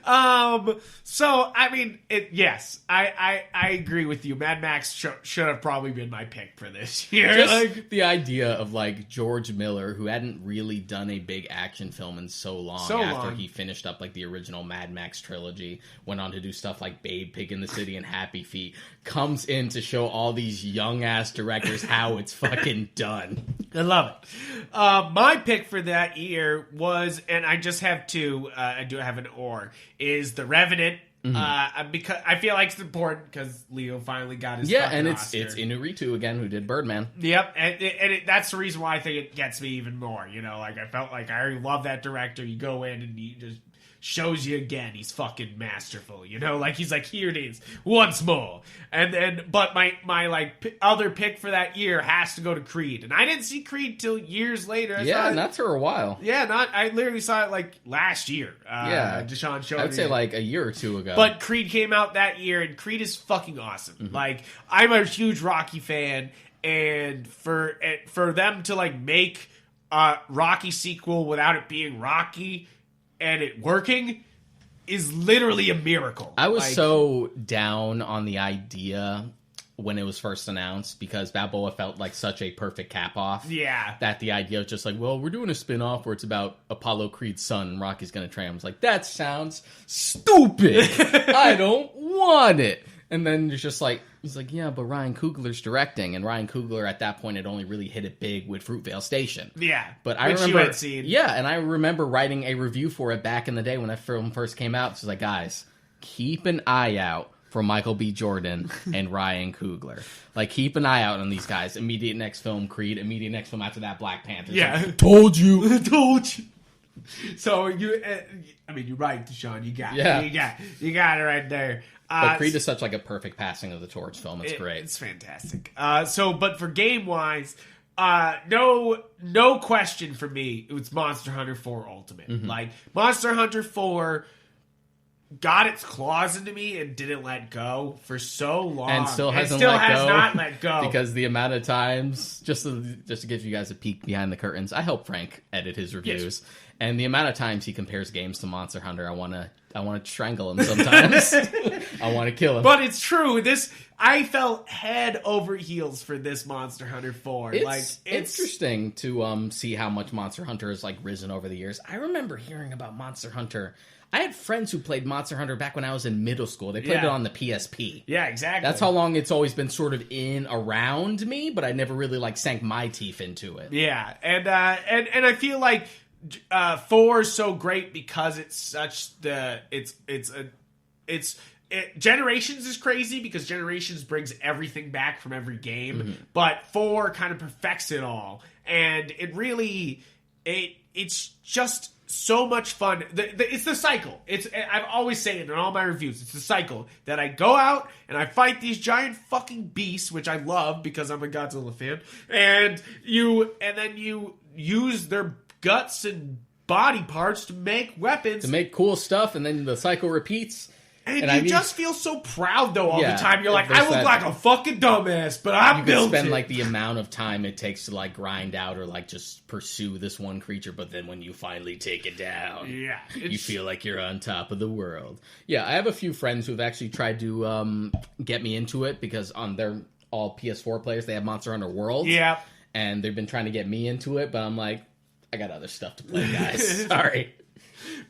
So I mean, yes, I agree with you. Mad Max should have probably been my pick for this year. Just the idea of like George Miller, who hadn't really done a big action film in so long after he finished up like the original Mad Max trilogy, went on to do stuff like Babe, Pig in the City, and Happy Feet, comes in to show all these young ass directors how it's fucking done. I love it. My pick for that year was, and I just have two, I do have an is The Revenant. Because I feel like it's important because Leo finally got his and Oscar. it's Inarritu again who did Birdman. Yep, and that's the reason why I think it gets me even more. You know, like I felt like I already love that director. You go in and he just shows you again he's fucking masterful. You know, like he's like, here it is once more. And then, but my like other pick for that year has to go to Creed, and I didn't see Creed till years later. Not for a while. I literally saw it like last year. Deshaun showed me. I'd say like a year or two ago. But Creed came out that year, and Creed is fucking awesome. Like, I'm a huge Rocky fan, and for them to like make a Rocky sequel without it being Rocky and it working is literally a miracle. I was so down on the idea when it was first announced because Balboa felt like such a perfect cap off. Yeah. That the idea of just like, well, we're doing a spin-off where it's about Apollo Creed's son and Rocky's gonna train him. I was like, that sounds stupid. I don't want it. And then it's just like, he's like, yeah, but Ryan Coogler's directing, and Ryan Coogler at that point had only really hit it big with Fruitvale Station. Yeah, but I remember, and I remember writing a review for it back in the day when that film first came out. It's like, guys, keep an eye out for Michael B. Jordan and Ryan Coogler. Like, keep an eye out on these guys. Immediate next film, Creed. Immediate next film after that, Black Panther. Yeah, like, told you. Told you. So you're right, Deshaun. You got it. You got it right there. But Creed is such like a perfect passing of the torch film. It's great. It's fantastic. But for game wise, no question for me. It was Monster Hunter 4 Ultimate. Like Monster Hunter 4 got its claws into me and didn't let go for so long, and still has not let go because the amount of times just to give you guys a peek behind the curtains. I help Frank edit his reviews, and the amount of times he compares games to Monster Hunter, I want to strangle him sometimes. I want to kill him. But it's true. I felt head over heels for this Monster Hunter 4. It's interesting to see how much Monster Hunter has like risen over the years. I remember hearing about Monster Hunter. I had friends who played Monster Hunter back when I was in middle school. They played it on the PSP. Yeah, exactly. That's how long it's always been sort of around me, but I never really like sank my teeth into it. Yeah, and I feel like 4 is so great because it's such Generations is crazy because Generations brings everything back from every game, but 4 kind of perfects it all, and it's just so much fun. It's the cycle. I've always said it in all my reviews. It's the cycle that I go out and I fight these giant fucking beasts, which I love because I'm a Godzilla fan, and then you use their guts and body parts to make weapons, to make cool stuff, and then the cycle repeats. And you just feel so proud, though, all the time. You're like, I look like a fucking dumbass, but I'm built. You can spend, like, the amount of time it takes to, like, grind out or, like, just pursue this one creature, but then when you finally take it down, you feel like you're on top of the world. Yeah, I have a few friends who've actually tried to get me into it because they're all PS4 players. They have Monster Hunter World. Yeah. And they've been trying to get me into it, but I'm like, I got other stuff to play, guys. Sorry.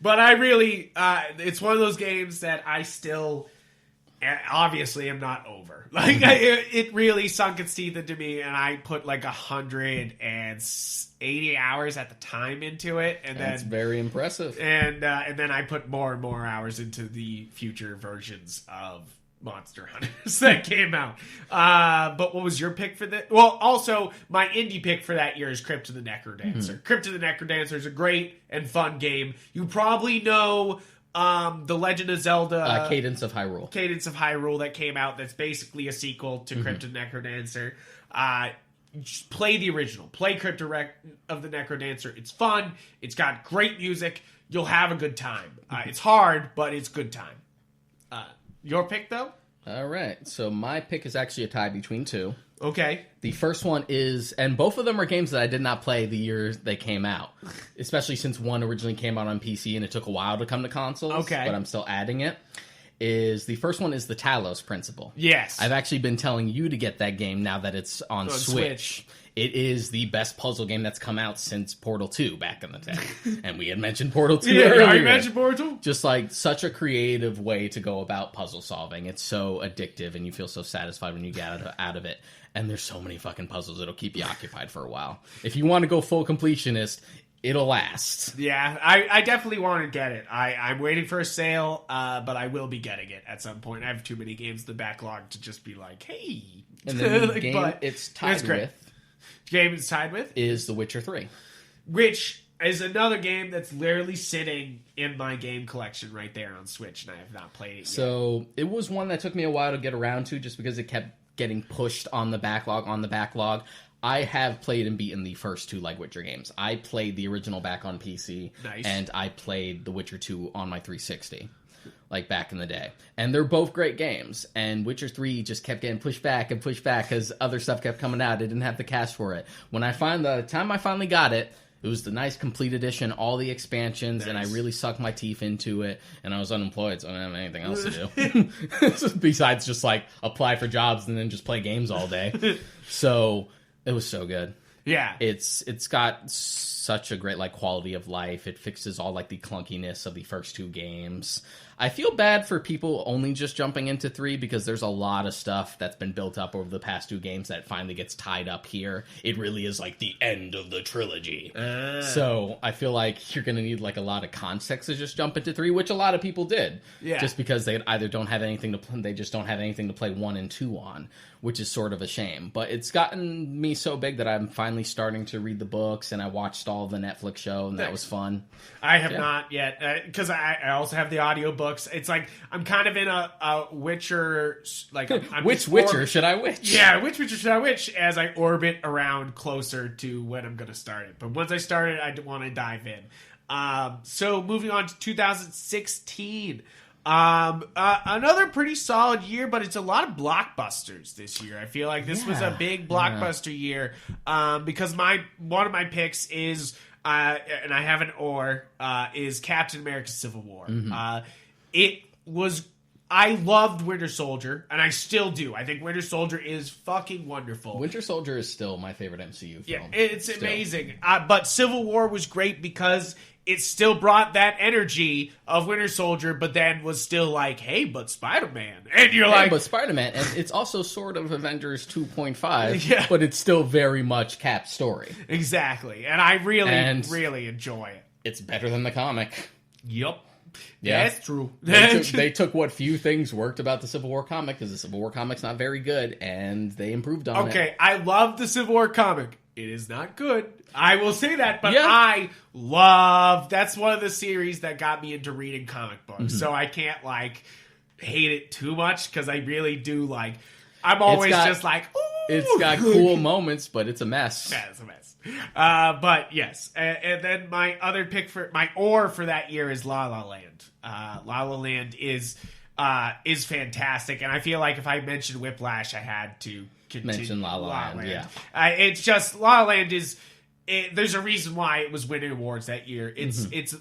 But I really, it's one of those games that I still, obviously, am not over. Like, it really sunk its teeth into me, and I put like 180 hours at the time into it, and that's very impressive. And then I put more and more hours into the future versions of Monster Hunters that came out. But what was your pick for that? Well, also, my indie pick for that year is Crypt of the Necrodancer. Crypt of the Necrodancer is a great and fun game. You probably know The Legend of Zelda... Cadence of Hyrule. Cadence of Hyrule that came out that's basically a sequel to Crypt of the Necrodancer. Just play the original. Play Crypt of the Necrodancer. It's fun. It's got great music. You'll have a good time. It's hard, but it's good time. Your pick, though? All right. So my pick is actually a tie between two. Okay. The first one is, and both of them are games that I did not play the year they came out, especially since one originally came out on PC and it took a while to come to consoles. Okay. But I'm still adding it. The first one is the Talos Principle. Yes. I've actually been telling you to get that game now that it's on Switch. It is the best puzzle game that's come out since Portal 2 back in the day. And we had mentioned Portal 2 earlier. I mentioned Portal. Just like such a creative way to go about puzzle solving. It's so addictive and you feel so satisfied when you get out of it. And there's so many fucking puzzles that'll keep you occupied for a while. If you want to go full completionist, it'll last. Yeah, I definitely want to get it. I'm waiting for a sale, but I will be getting it at some point. I have too many games in the backlog to just be like, hey. And then the game it's tied with... game it's tied with? Is The Witcher 3. Which is another game that's literally sitting in my game collection right there on Switch, and I have not played it yet. So it was one that took me a while to get around to just because it kept getting pushed on the backlog. I have played and beaten the first two like Witcher games. I played the original back on PC, and I played The Witcher 2 on my 360, like back in the day. And they're both great games, and Witcher 3 just kept getting pushed back because other stuff kept coming out. I didn't have the cash for it. The time I finally got it, it was the nice complete edition, all the expansions, and I really sucked my teeth into it, and I was unemployed, so I didn't have anything else to do. Besides just, like, apply for jobs and then just play games all day. So, it was so good. Yeah. It's got such a great, like, quality of life. It fixes all, like, the clunkiness of the first two games. I feel bad for people only just jumping into 3 because there's a lot of stuff that's been built up over the past two games that finally gets tied up here. It really is like the end of the trilogy. So I feel like you're going to need like a lot of context to just jump into 3, which a lot of people did. Yeah. Just because they either don't have anything to play, they just don't have anything to play 1 and 2 on, which is sort of a shame. But it's gotten me so big that I'm finally starting to read the books, and I watched all of the Netflix show, and that was fun. I have not yet, because I also have the audiobooks. It's like I'm kind of in a Witcher, like which Witcher should I witch? Yeah, which Witcher should I witch as I orbit around closer to when I'm going to start it. But once I start it, I want to dive in. So moving on to 2016. Another pretty solid year, but it's a lot of blockbusters this year. I feel like this was a big blockbuster year, because one of my picks is, and I have an is Captain America: Civil War. I loved Winter Soldier, and I still do. I think Winter Soldier is fucking wonderful. Winter Soldier is still my favorite MCU film. Yeah, it's amazing. But Civil War was great because it still brought that energy of Winter Soldier, but then was still like, hey, but Spider-Man. And you're like... but Spider-Man, and it's also sort of Avengers 2.5, but it's still very much Cap's story. Exactly. And I really enjoy it. It's better than the comic. Yep. Yeah, that's true. They took what few things worked about the Civil War comic, because the Civil War comic's not very good, and they improved on it. Okay, I love the Civil War comic. It is not good. I will say that, but I love... That's one of the series that got me into reading comic books, so I can't, like, hate it too much, because I really do, like... I'm always just like, ooh! It's got cool moments, but it's a mess. Yeah, it's a mess. But yes, and then my other pick for that year is La La Land. La La Land is fantastic, and I feel like if I mentioned Whiplash, I had to mention La La Land. Yeah, it's just La La Land is. There's a reason why it was winning awards that year. It's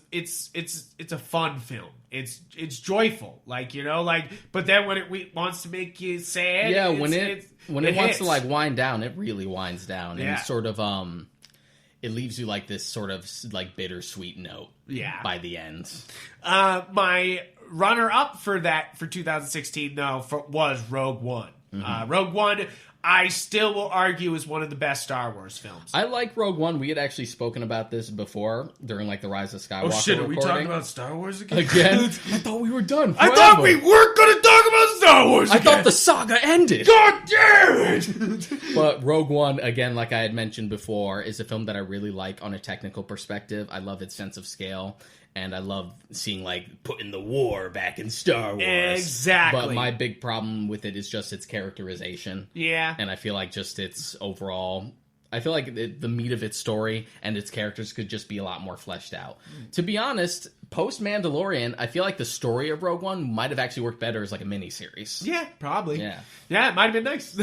a fun film. It's joyful, like, you know, like. But then when it wants to make you sad, when it wants to like wind down, it really winds down, and sort of it leaves you like this sort of like bittersweet note. Yeah. By the end. My runner up for 2016 though was Rogue One. Rogue One, I still will argue, is one of the best Star Wars films. I like Rogue One. We had actually spoken about this before during like the Rise of Skywalker. Oh shit, are we talking about Star Wars again? I thought we were done forever. I thought we weren't going to talk about Star Wars again. I thought the saga ended. God damn it! But Rogue One, again, like I had mentioned before, is a film that I really like on a technical perspective. I love its sense of scale. And I love seeing, like, putting the war back in Star Wars. Exactly. But my big problem with it is just its characterization. Yeah. And I feel like just its overall I feel like the meat of its story and its characters could just be a lot more fleshed out. To be honest, post Mandalorian, I feel like the story of Rogue One might have actually worked better as like a miniseries. Yeah, probably. Yeah, it might have been nice.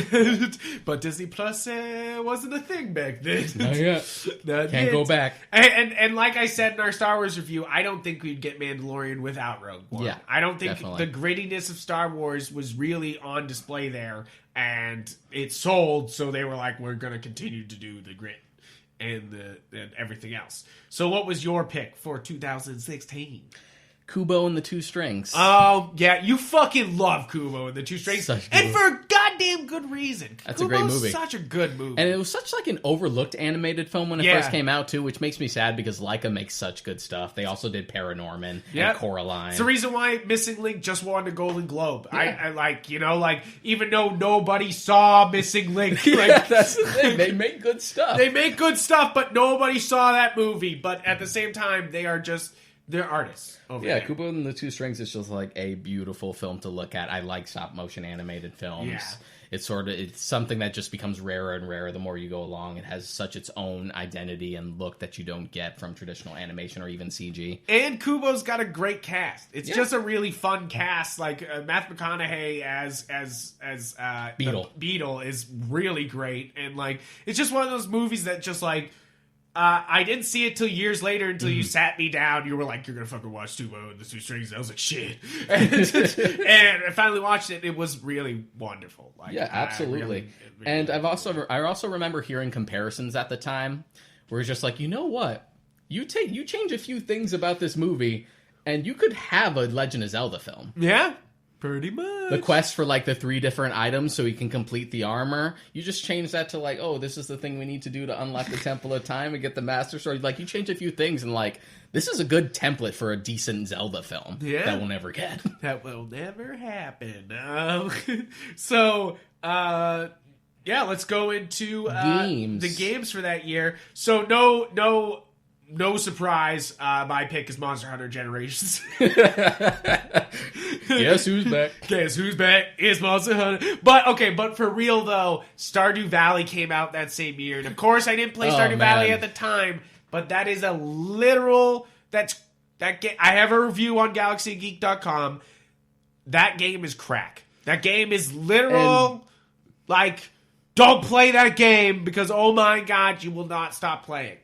But Disney Plus wasn't a thing back then. Not yet. Can't go back. And like I said in our Star Wars review, I don't think we'd get Mandalorian without Rogue One. Yeah, I don't think definitely. the grittiness of Star Wars was really on display there, and it sold, so they were like, we're going to continue to do the grit and everything else. So what was your pick for 2016? Kubo and the Two Strings. Oh, yeah, you fucking love Kubo and the Two Strings. And for a goddamn good reason. That's Kubo's a great movie. Such a good movie. And it was such like an overlooked animated film when it first came out too, which makes me sad because Leica makes such good stuff. They also did Paranorman and Coraline. It's the reason why Missing Link just won the Golden Globe. Yeah. I like, even though nobody saw Missing Link. Like, that's the thing. They make good stuff. They make good stuff, but nobody saw that movie. But at the same time, they're artists. Yeah, Kubo and the Two Strings is just like a beautiful film to look at. I like stop motion animated films. Yeah. It's something that just becomes rarer and rarer the more you go along. It has such its own identity and look that you don't get from traditional animation or even CG. And Kubo's got a great cast. It's just a really fun cast. Like Matthew McConaughey as Beetle. Beetle is really great, and like it's just one of those movies that just like. I didn't see it till years later until you sat me down. You were like, you're going to fucking watch Kubo and the Two Strings. I was like, shit. And I finally watched it. It was really wonderful. Like, yeah, absolutely. And I also remember hearing comparisons at the time where it's just like, you know what? You change a few things about this movie and you could have a Legend of Zelda film. Yeah. Pretty much. The quest for, like, the 3 different items so he can complete the armor. You just change that to, like, oh, this is the thing we need to do to unlock the Temple of Time and get the Master Sword. Like, you change a few things and, like, this is a good template for a decent Zelda film. Yeah. That we'll never get. That will never happen. Let's go into games. The games for that year. So, no surprise, my pick is Monster Hunter Generations. Guess who's back? Guess who's back? It's Monster Hunter. But for real though, Stardew Valley came out that same year. And of course I didn't play Stardew Valley at the time, but that is a literal I have a review on GalaxyGeek.com. That game is crack. That game is literal don't play that game because oh my god, you will not stop playing.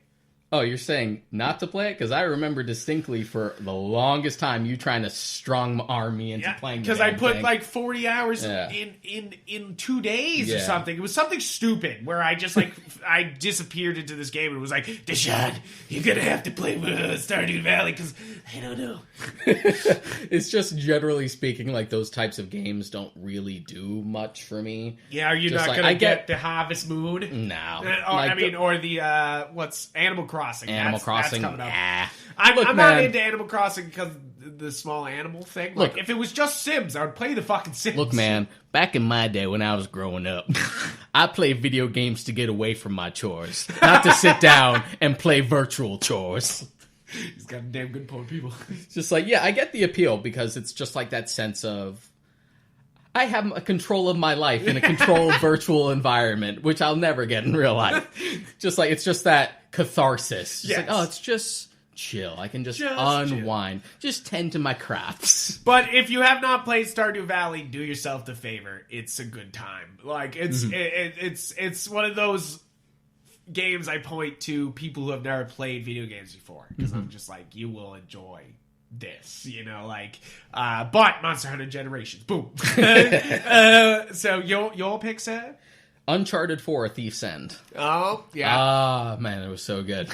Oh, you're saying not to play it? Because I remember distinctly for the longest time you trying to strong-arm me into playing the because I put thing. like 40 hours in 2 days or something. It was something stupid where I just I disappeared into this game and was like, Deshaun, you're going to have to play Stardew Valley because I don't know. It's just generally speaking, like those types of games don't really do much for me. Yeah, are you just not going to get the Harvest Moon? No. Or the what's Animal Crossing. Animal Crossing. That's coming up. Nah. I'm not into Animal Crossing because the small animal thing. Like, if it was just Sims, I would play the fucking Sims. Look, man, back in my day when I was growing up, I played video games to get away from my chores, not to sit down and play virtual chores. He's got a damn good point, people. Just like, I get the appeal because it's just like that sense of I have a control of my life in a controlled virtual environment, which I'll never get in real life. Just like, it's just that catharsis. Just like, oh, it's just chill. I can just unwind. Chill. Just tend to my crafts. But if you have not played Stardew Valley, do yourself the favor. It's a good time. Like, it's one of those games I point to people who have never played video games before. Because I'm just like, you will enjoy this, but Monster Hunter Generations, boom. So your pick, Seth? Uncharted 4: A Thief's End. Oh, yeah. Ah, man, it was so good.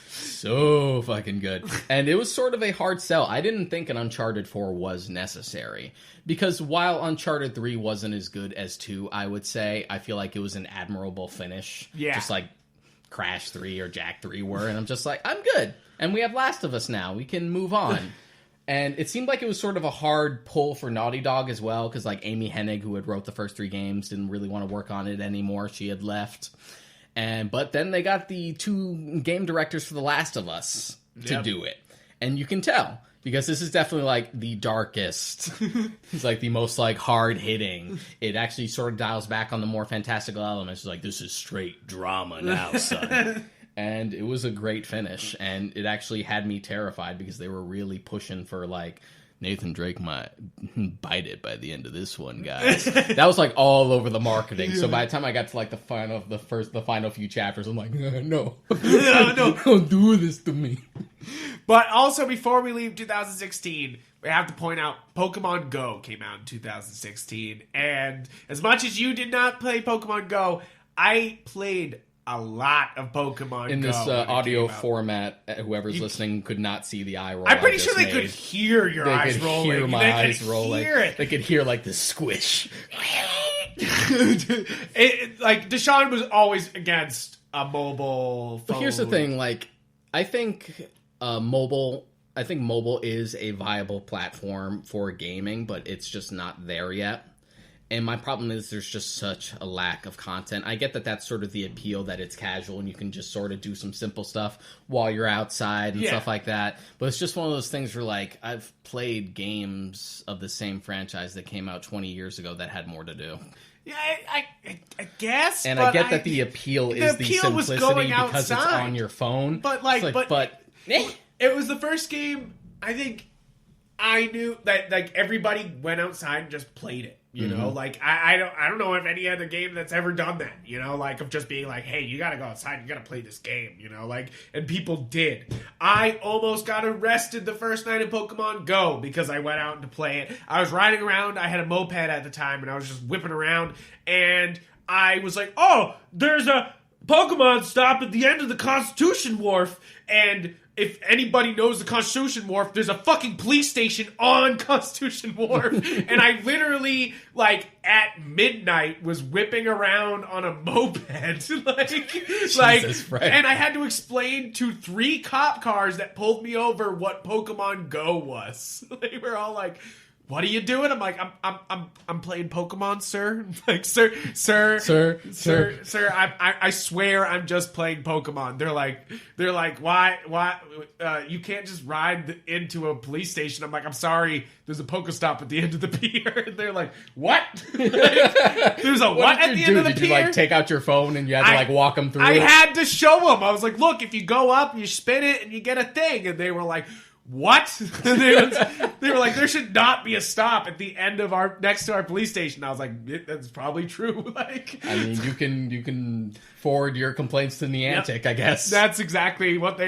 So fucking good. And it was sort of a hard sell. I didn't think an Uncharted 4 was necessary. Because while Uncharted 3 wasn't as good as 2, I would say, I feel like it was an admirable finish. Yeah. Just like Crash 3 or Jack 3 were. And I'm just like, I'm good. And we have Last of Us now. We can move on. And it seemed like it was sort of a hard pull for Naughty Dog as well, because like Amy Hennig, who had wrote the first 3 games, didn't really want to work on it anymore. She had left. But then they got the 2 game directors for The Last of Us to do it. And you can tell. Because this is definitely like the darkest. It's like the most like hard hitting. It actually sort of dials back on the more fantastical elements. It's like, this is straight drama now, son. And it was a great finish. And it actually had me terrified because they were really pushing for like, Nathan Drake might bite it by the end of this one, guys. That was like all over the marketing. So by the time I got to like the final few chapters, I'm like, no, don't do this to me. But also, before we leave 2016, we have to point out Pokemon Go came out in 2016, and as much as you did not play Pokemon Go, I played a lot of Pokemon in Go this audio format. Whoever's listening could not see the eye roll. I'm pretty sure they could hear your eyes rolling. Hear my eyes rolling. It. They could hear like the squish. Like Deshaun was always against a mobile phone. But here's the thing: like, I think mobile is a viable platform for gaming, but it's just not there yet. And my problem is there's just such a lack of content. I get that that's sort of the appeal, that it's casual and you can just sort of do some simple stuff while you're outside and stuff like that. But it's just one of those things where, like, I've played games of the same franchise that came out 20 years ago that had more to do. Yeah, I guess. And I get that the appeal is the simplicity because it's on your phone. But, it was the first game I think I knew that, like, everybody went outside and just played it. You know, like, I don't know of any other game that's ever done that, you know, like, of just being like, hey, you gotta go outside, you gotta play this game, you know, like, and people did. I almost got arrested the first night of Pokemon Go because I went out to play it. I was riding around, I had a moped at the time, and I was just whipping around, and I was like, oh, there's a Pokemon stop at the end of the Constitution Wharf, and if anybody knows the Constitution Wharf, there's a fucking police station on Constitution Wharf. And I literally, like, at midnight was whipping around on a moped. And I had to explain to 3 cop cars that pulled me over what Pokemon Go was. They were all like, what are you doing? I'm like, I'm playing Pokemon, sir. Like, sir, I swear I'm just playing Pokemon. They're like, why, you can't just ride into a police station. I'm like, I'm sorry, there's a Pokestop at the end of the pier. And they're like, what? There's a what at the end of the pier? Did you, like, take out your phone and you had to, like, walk them through it? I had to show them. I was like, look, if you go up, you spin it, and you get a thing. And they were like, what? They were like, there should not be a stop at the end of next to our police station. I was like, that's probably true. Like, I mean, you can forward your complaints to Niantic, I guess. That's exactly what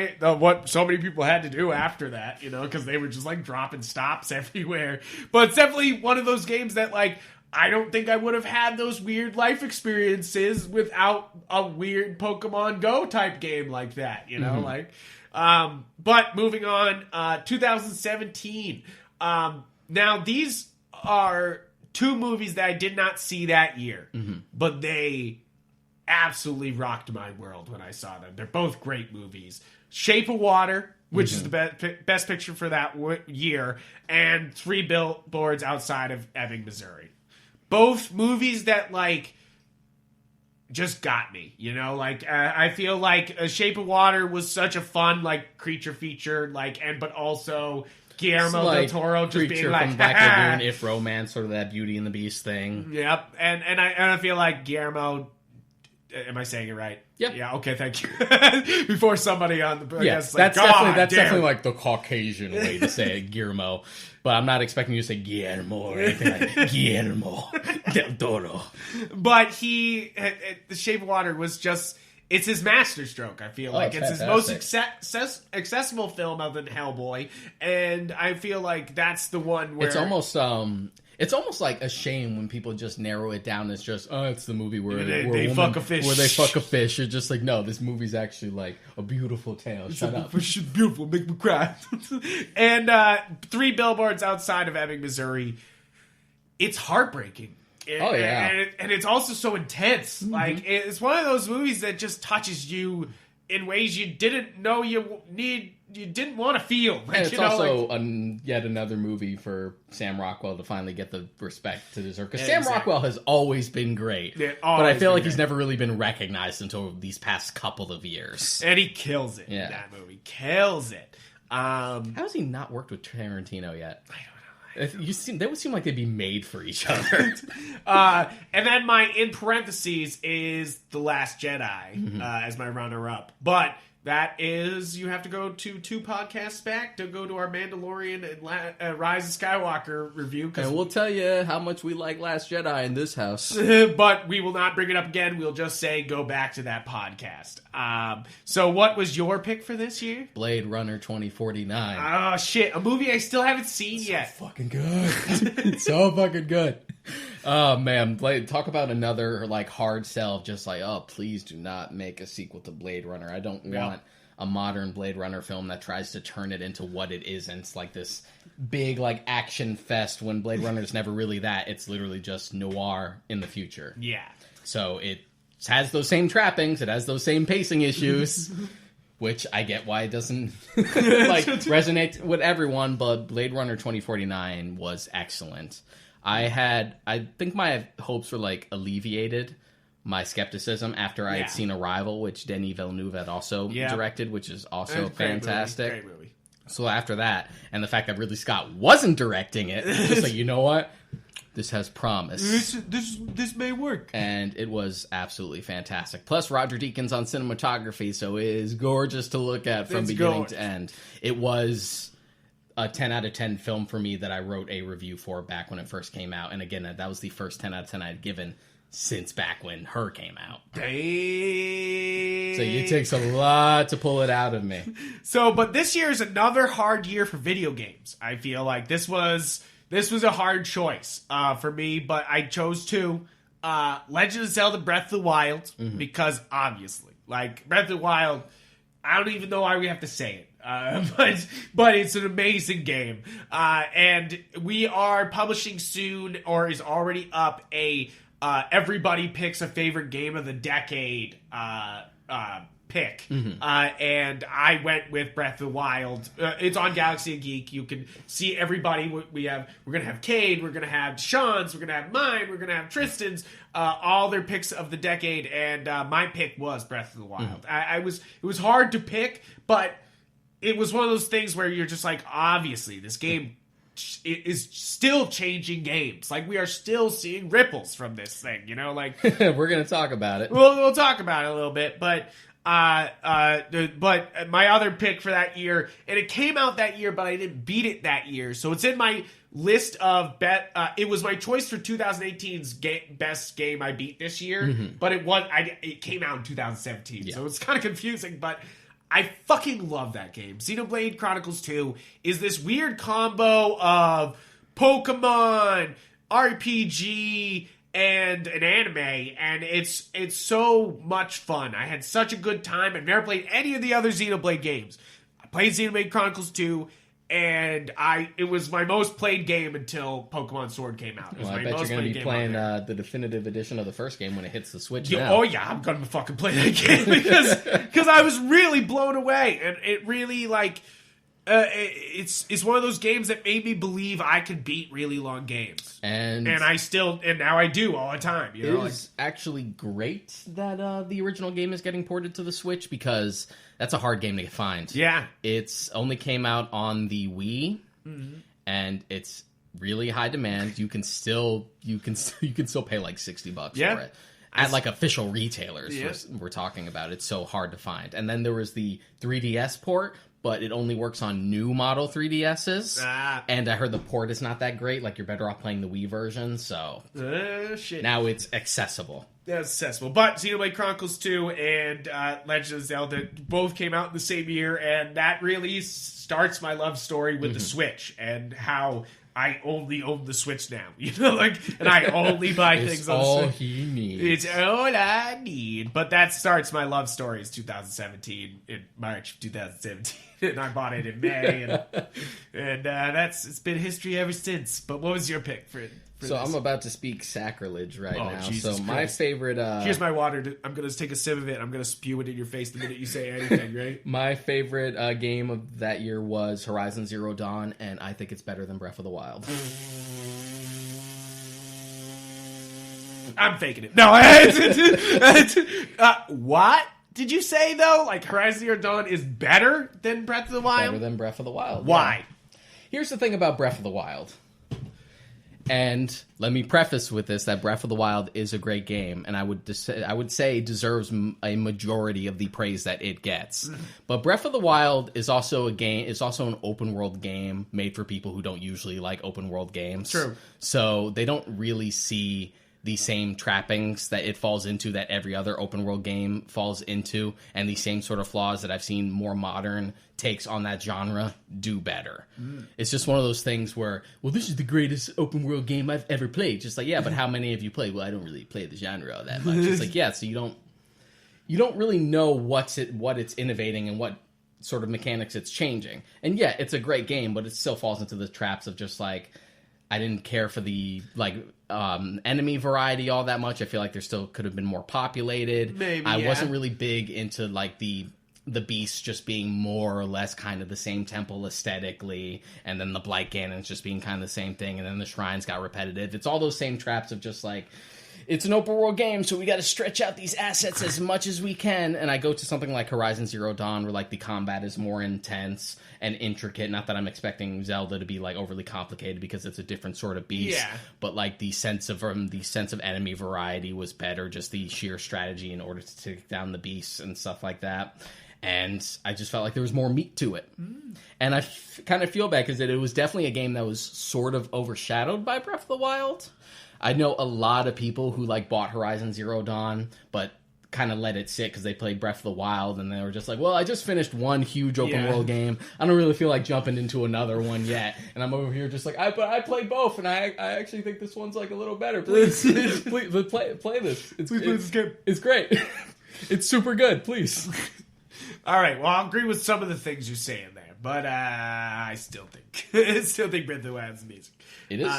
so many people had to do after that, you know, because they were just like dropping stops everywhere. But it's definitely one of those games that, like, I don't think I would have had those weird life experiences without a weird Pokemon Go type game like that, you know, like. But moving on, 2017. Now these are 2 movies that I did not see that year, but they absolutely rocked my world when I saw them. They're both great movies. Shape of Water, which is the best picture for that year, and 3 Billboards Outside of Ebbing, Missouri. Both movies that, like, just got me, you know, like, I feel like Shape of Water was such a fun, like, creature feature, like, but also Guillermo del Toro just being like, from Black Lagoon, If Romance, sort of that Beauty and the Beast thing. Yep, and I feel like Guillermo, am I saying it right? Yep. Yeah, okay, thank you. Before somebody on the podcast, that's definitely like the Caucasian way to say it, Guillermo. But I'm not expecting you to say Guillermo or anything like Guillermo del Toro. But The Shape of Water was just, it's his masterstroke, I feel like. It's fantastic. his most accessible film other than Hellboy. And I feel like that's the one where... It's almost like a shame when people just narrow it down as just, oh, it's the movie where they fuck a fish. Where they fuck a fish. You're just like, no, this movie's actually like a beautiful tale. Shut up. It's beautiful, make me cry. And 3 Billboards Outside of Ebbing, Missouri. It's heartbreaking. And it's also so intense. Like, it's one of those movies that just touches you in ways you didn't know you didn't want to feel. Like, and it's also yet another movie for Sam Rockwell to finally get the respect to deserve. Because Sam Rockwell has always been great. But I feel like he's never really been recognized until these past couple of years. And he kills it in that movie. Kills it. How has he not worked with Tarantino yet? I don't know. They would seem like they'd be made for each other. And then my in parentheses is The Last Jedi as my runner-up. But that is, you have to go to 2 podcasts back to go to our Mandalorian and Rise of Skywalker review. And we'll tell you how much we like Last Jedi in this house. But we will not bring it up again. We'll just say go back to that podcast. So what was your pick for this year? Blade Runner 2049. Oh, shit. A movie I still haven't seen yet. Fucking good. It's so fucking good. Oh, man. Blade, talk about another, like, hard sell of just like, oh, please do not make a sequel to Blade Runner. I don't want a modern Blade Runner film that tries to turn it into what it isn't. It's like this big, like, action fest when Blade Runner's never really that. It's literally just noir in the future. Yeah. So it has those same trappings. It has those same pacing issues. Which I get why it doesn't like resonate with everyone, but Blade Runner 2049 was excellent. I think my hopes were like alleviated, my skepticism after I had seen Arrival, which Denis Villeneuve had also directed, which is also fantastic. Great movie. So after that, and the fact that Ridley Scott wasn't directing it, just like, you know what? This has promise. This may work. And it was absolutely fantastic. Plus, Roger Deakins on cinematography, so it is gorgeous to look at from beginning to end. It was a 10 out of 10 film for me that I wrote a review for back when it first came out. And again, that was the first 10 out of 10 I had given since back when Her came out. Dang. So it takes a lot to pull it out of me. But this year is another hard year for video games. I feel like this was a hard choice for me, but I chose two. Legend of Zelda Breath of the Wild, because obviously, like, Breath of the Wild, I don't even know why we have to say it. But it's an amazing game. And we are publishing soon, or is already up, a everybody picks a favorite game of the decade pick. And I went with Breath of the Wild. It's on Galaxy and Geek. You can see everybody. We're going to have Cade, we're going to have Sean's, we're going to have mine, we're going to have Tristan's, all their picks of the decade. And my pick was Breath of the Wild. It was hard to pick, but it was one of those things where you're just like, obviously, this game is still changing games. Like, we are still seeing ripples from this thing, you know? Like, we're going to talk about it. We'll talk about it a little bit, but my other pick for that year, and it came out that year, but I didn't beat it that year, so it's in my list of it was my choice for 2018's best game I beat this year, but it came out in 2017, so it's kind of confusing, but I fucking love that game. Xenoblade Chronicles 2 is this weird combo of Pokemon, RPG, and an anime, and it's so much fun. I had such a good time. I've never played any of the other Xenoblade games. I played Xenoblade Chronicles 2, and it was my most played game until Pokemon Sword came out. I bet you're going to be playing the definitive edition of the first game when it hits the Switch now. Oh yeah, I'm going to fucking play that game because I was really blown away, and it really, like, it's one of those games that made me believe I could beat really long games, and now I do all the time. You know, it's actually great that the original game is getting ported to the Switch, because that's a hard game to find. Yeah, it's only came out on the Wii, and it's really high demand. You can still pay like $60 for it. At like official retailers, we're talking about. It's so hard to find. And then there was the 3DS port, but it only works on new model 3DSs. And I heard the port is not that great. Like, you're better off playing the Wii version. So now it's accessible. Yeah, it's accessible. But Xenoblade Chronicles 2 and Legend of Zelda both came out in the same year, and that really starts my love story with the Switch and how I only own the Switch now, you know, like, and I only buy things on the Switch. It's all he needs. It's all I need. But that starts my love story. It's 2017, in March of 2017, and I bought it in May, and it's been history ever since. But what was your pick for so this? I'm about to speak sacrilege now. Jesus so Christ. My favorite... Here's my water. I'm going to take a sip of it. I'm going to spew it in your face the minute you say anything, right? My favorite game of that year was Horizon Zero Dawn, and I think it's better than Breath of the Wild. I'm faking it. No. What? Did you say, though, like, Horizon Zero Dawn is better than Breath of the Wild? Better than Breath of the Wild. Why? Yeah. Here's the thing about Breath of the Wild. And let me preface with this, that Breath of the Wild is a great game, and I would say deserves a majority of the praise that it gets. But Breath of the Wild is also an open world game made for people who don't usually like open world games. True. So they don't really see the same trappings that it falls into that every other open world game falls into, and the same sort of flaws that I've seen more modern takes on that genre do better. It's just one of those things where, well, this is the greatest open world game I've ever played. Just like, yeah, but how many have you played? Well, I don't really play the genre that much. It's like, yeah, so you don't really know what it's innovating and what sort of mechanics it's changing. And yeah, it's a great game, but it still falls into the traps of just like, I didn't care for the enemy variety all that much. I feel like there still could have been more populated. Maybe, I wasn't really big into like the beasts just being more or less kind of the same temple aesthetically, and then the Blight Ganons just being kind of the same thing, and then the shrines got repetitive. It's all those same traps of just like, it's an open world game, so we got to stretch out these assets as much as we can. And I go to something like Horizon Zero Dawn, where like the combat is more intense and intricate. Not that I'm expecting Zelda to be like overly complicated, because it's a different sort of beast. Yeah. But like the sense of enemy variety was better. Just the sheer strategy in order to take down the beasts and stuff like that. And I just felt like there was more meat to it. And I kind of feel bad because it was definitely a game that was sort of overshadowed by Breath of the Wild. I know a lot of people who like bought Horizon Zero Dawn, but kind of let it sit because they played Breath of the Wild, and they were just like, well, I just finished one huge open world game. I don't really feel like jumping into another one yet. And I'm over here just like, but I played both, and I actually think this one's like a little better. Please, please play this. Please play this game. It's great. It's super good. Please. All right. Well, I'll agree with some of the things you're saying there, but I still think Breath of the Wild is amazing. It is.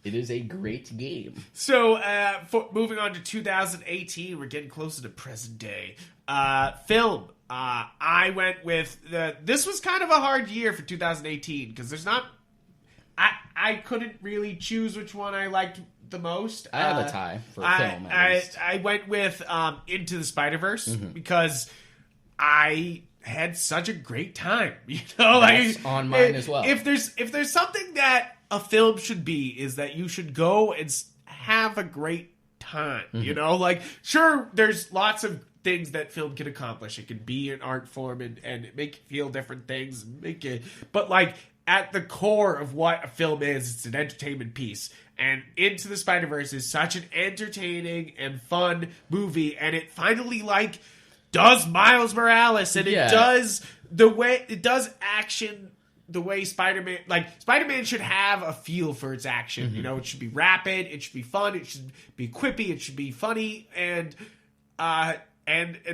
It is a great game. So, moving on to 2018, we're getting closer to present day. Film. I went with this was kind of a hard year for 2018 because there's not. I couldn't really choose which one I liked the most. I have a tie for film. I went with Into the Spider-Verse because I had such a great time. You know, that's on mine as well. If there's something that a film should be, is that you should go and have a great time. You know, like, sure, there's lots of things that film can accomplish. It can be an art form and make you feel different things, but like at the core of what a film is, it's an entertainment piece. And Into the Spider-Verse is such an entertaining and fun movie, and it finally like does Miles Morales, and it does action the way Spider-Man should have a feel for its action. You know, it should be rapid, it should be fun, it should be quippy, it should be funny, and a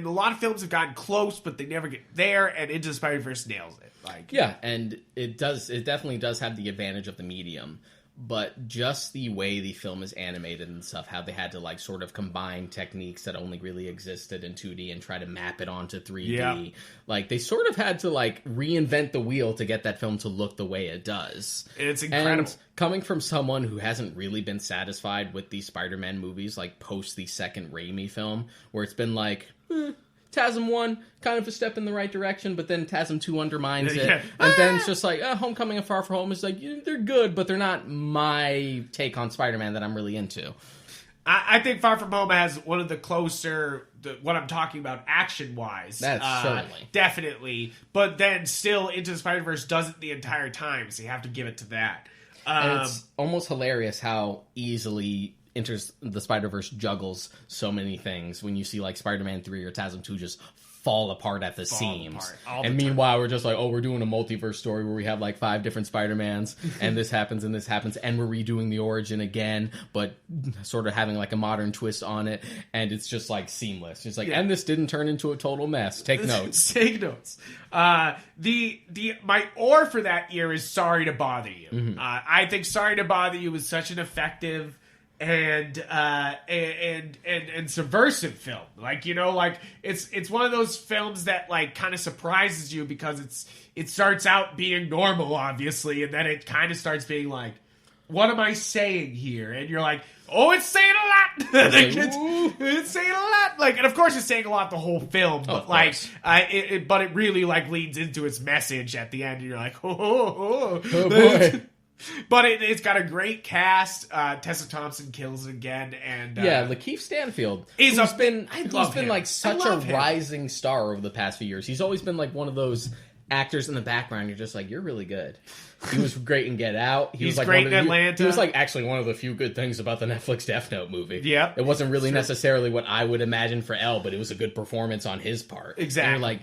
lot of films have gotten close, but they never get there, and Into the Spider-Verse nails it. Like, yeah, and it definitely does have the advantage of the medium. But just the way the film is animated and stuff, how they had to like sort of combine techniques that only really existed in 2D and try to map it onto 3D. Yeah. Like they sort of had to like reinvent the wheel to get that film to look the way it does. It's incredible. And coming from someone who hasn't really been satisfied with the Spider-Man movies, like post the second Raimi film, where it's been like, TASM 1, kind of a step in the right direction, but then TASM 2 undermines it. Yeah. And then it's just like, Homecoming and Far From Home is like, they're good, but they're not my take on Spider-Man that I'm really into. I think Far From Home has one of the closer, what I'm talking about action-wise. That's certainly. Definitely. But then still, Into the Spider-Verse does it the entire time, so you have to give it to that. And it's almost hilarious how easily Into the Spider-Verse juggles so many things when you see like Spider-Man 3 or TASM 2 just fall apart at the seams. And meanwhile, we're just like, we're doing a multiverse story where we have like 5 different Spider-Mans, and this happens, and we're redoing the origin again, but sort of having like a modern twist on it, and it's just like seamless. It's like, and this didn't turn into a total mess. Take notes. Take notes. My or for that year is Sorry to Bother You. I think Sorry to Bother You was such an effective and subversive film. Like, you know, like it's one of those films that like kind of surprises you because it starts out being normal, obviously, and then it kind of starts being like, what am I saying here? And you're like, oh, it's saying a lot It's saying a lot. Like, and of course, it's saying a lot the whole film, but but it really like leads into its message at the end. And you're like, oh boy. But it's got a great cast. Tessa Thompson kills it again, and Lakeith Stanfield he's been like such a rising star over the past few years. He's always been like one of those actors in the background. You're just like, you're really good. He was great in Get Out. He's great in Atlanta. He was like actually one of the few good things about the Netflix Death Note movie. Yeah, it wasn't really necessarily what I would imagine for Elle, but it was a good performance on his part. Exactly. And you're like,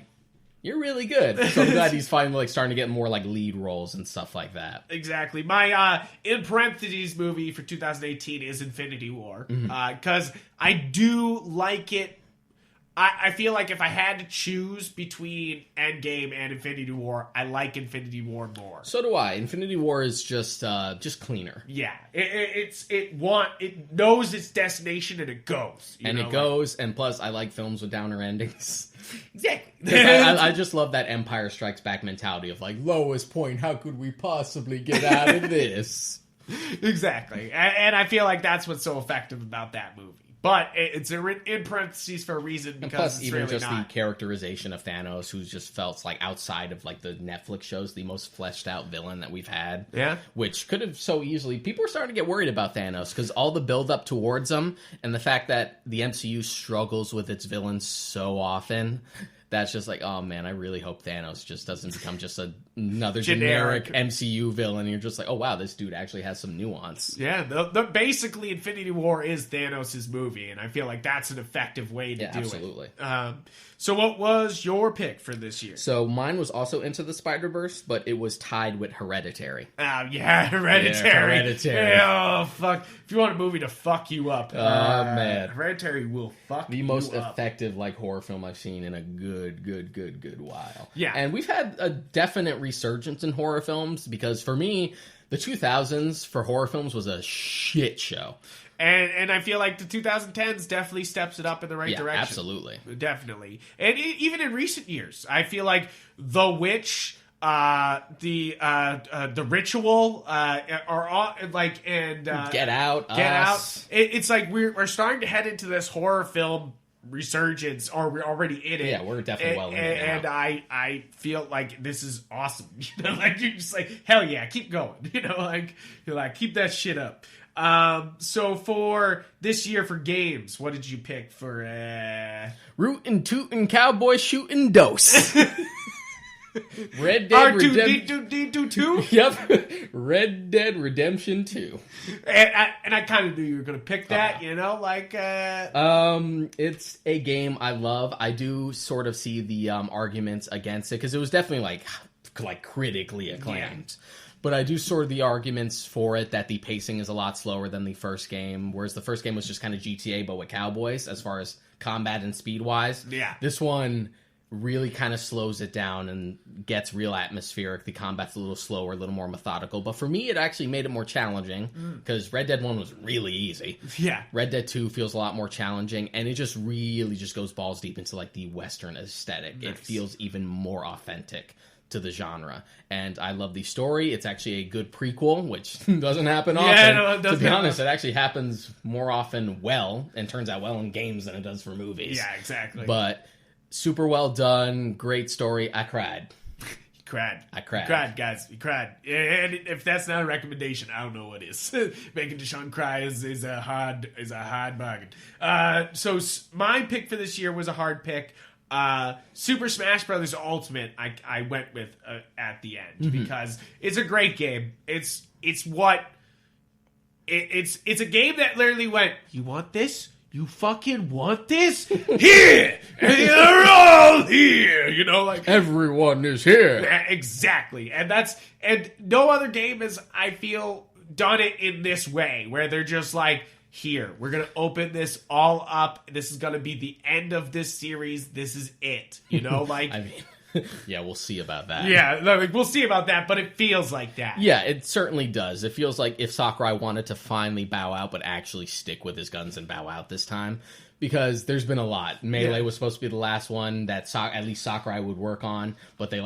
you're really good. So I'm glad he's finally like starting to get more like lead roles and stuff like that. Exactly. My in parentheses movie for 2018 is Infinity War, because I do like it. I feel like if I had to choose between Endgame and Infinity War, I like Infinity War more. So do I. Infinity War is just cleaner. Yeah, it knows its destination and it goes. And plus I like films with downer endings. Exactly. I just love that Empire Strikes Back mentality of like, lowest point, how could we possibly get out of this? Exactly. And I feel like that's what's so effective about that movie. But it's in parentheses for a reason, because plus, it's even really just not. The characterization of Thanos, who's just felt like outside of like the Netflix shows, the most fleshed out villain that we've had. Yeah, which could have so easily. People are starting to get worried about Thanos because all the build up towards him and the fact that the MCU struggles with its villains so often. That's just like, oh man, I really hope Thanos just doesn't become just another generic MCU villain. You're just like, oh wow, this dude actually has some nuance. Yeah, basically Infinity War is Thanos' movie, and I feel like that's an effective way to do absolutely. it. So what was your pick for this year? So mine was also Into the Spider-Verse, but it was tied with Hereditary. Hereditary. Yeah, Hereditary. Oh, fuck. If you want a movie to fuck you up, man. Hereditary will fuck you up. The most effective like horror film I've seen in a good while. Yeah. And we've had a definite resurgence in horror films because for me, the 2000s for horror films was a shit show. And I feel like the 2010s definitely steps it up in the right direction. Absolutely. Definitely. And even in recent years, I feel like The Witch, the Ritual, are all like, and Get Out. It's like we're starting to head into this horror film resurgence, or we're already in it. Yeah, we're definitely well in it now. And I feel like this is awesome. Like you're just like, hell yeah, keep going. You're like keep that shit up. So for this year for games, what did you pick for? Rootin' tootin' cowboy shootin' dose. Red Dead Redemption 2? Yep. Red Dead Redemption 2. And I kind of knew you were going to pick that, It's a game I love. I do sort of see the arguments against it, because it was definitely like critically acclaimed. Yeah. But I do sort of the arguments for it that the pacing is a lot slower than the first game, whereas the first game was just kind of GTA, but with cowboys, as far as combat and speed-wise. Yeah. This one really kind of slows it down and gets real atmospheric. The combat's a little slower, a little more methodical. But for me, it actually made it more challenging, because Red Dead 1 was really easy. Yeah. Red Dead 2 feels a lot more challenging, and it just really just goes balls deep into like the Western aesthetic. Nice. It feels even more authentic to the genre, and I love the story. It's actually a good prequel, which doesn't happen often. Yeah, no, it doesn't. To be honest, it actually happens more often and turns out well in games than it does for movies. Yeah, exactly. But super well done, great story. I cried. I cried, guys. You cried. And if that's not a recommendation, I don't know what is. Making Deshaun cry is a hard bargain. So my pick for this year was a hard pick. Super Smash Brothers Ultimate I went with at the end, because it's a great game. It's a game that literally went, you want this? You fucking want this? Here! And you're all here! Like everyone is here. Exactly. And no other game has, I feel, done it in this way, where they're just like, here, we're going to open this all up. This is going to be the end of this series. This is it. Like... I mean, yeah, we'll see about that. Yeah, we'll see about that, but it feels like that. Yeah, it certainly does. It feels like if Sakurai wanted to finally bow out, but actually stick with his guns and bow out this time. Because there's been a lot. Melee was supposed to be the last one that at least Sakurai would work on, but they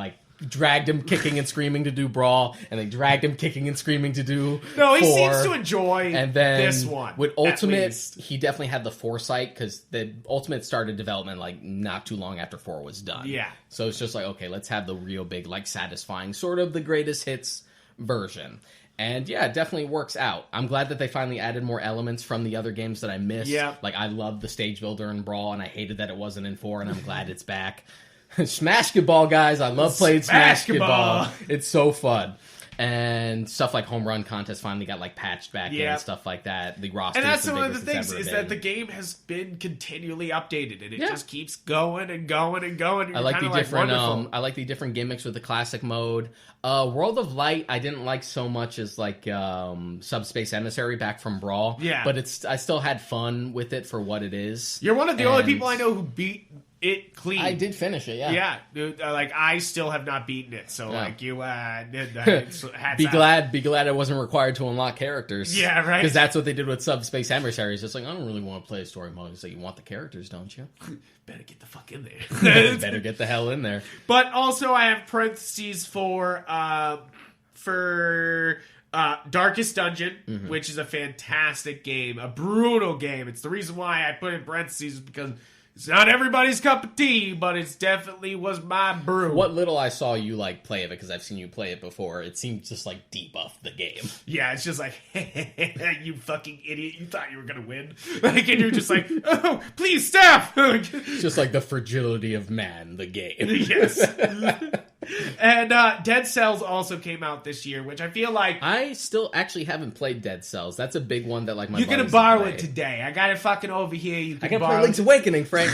dragged him kicking and screaming to do Brawl, and they dragged him kicking and screaming to do No, he 4. seems to enjoy and then this one. With Ultimate, he definitely had the foresight, because the Ultimate started development like not too long after 4 was done. Yeah. So it's just like, okay, let's have the real big, like, satisfying, sort of the greatest hits version. And yeah, it definitely works out. I'm glad that they finally added more elements from the other games that I missed. Yeah. Like, I love the stage builder in Brawl, and I hated that it wasn't in 4, and I'm glad it's back. Smashkaball, guys. I love playing Smashkaball. It's so fun. And stuff like Home Run Contest finally got, like, patched back in and stuff like that. The roster and that's the one of the biggest things, it's is ever that the been. game has been continually updated, and it just keeps going and going and going. You're I like the kinda different wonderful. I like the different gimmicks with the classic mode. World of Light I didn't like so much as like Subspace Emissary back from Brawl. Yeah. But I still had fun with it for what it is. You're one of the only people I know who beat it clean. I did finish it, yeah. Yeah, dude, like I still have not beaten it, so like you, Be glad I wasn't required to unlock characters. Yeah, right. Because that's what they did with Subspace Emissary. It's just like, I don't really want to play a story mode. It's like, you want the characters, don't you? Better get the fuck in there. Better get the hell in there. But also, I have parentheses for Darkest Dungeon, which is a fantastic game, a brutal game. It's the reason why I put in parentheses, because it's not everybody's cup of tea, but it definitely was my brew. What little I saw you like play of it, because I've seen you play it before, it seemed just like debuff the game. Yeah, it's just like, you fucking idiot, you thought you were gonna win. Like, and you're just like, oh, please stop! It's just like the fragility of man, the game. Yes. And Dead Cells also came out this year, which I feel like I still actually haven't played Dead Cells. That's a big one that like my you're gonna buddies borrow play. it today. I got it fucking over here. You can I can borrow play Link's Awakening, Frank.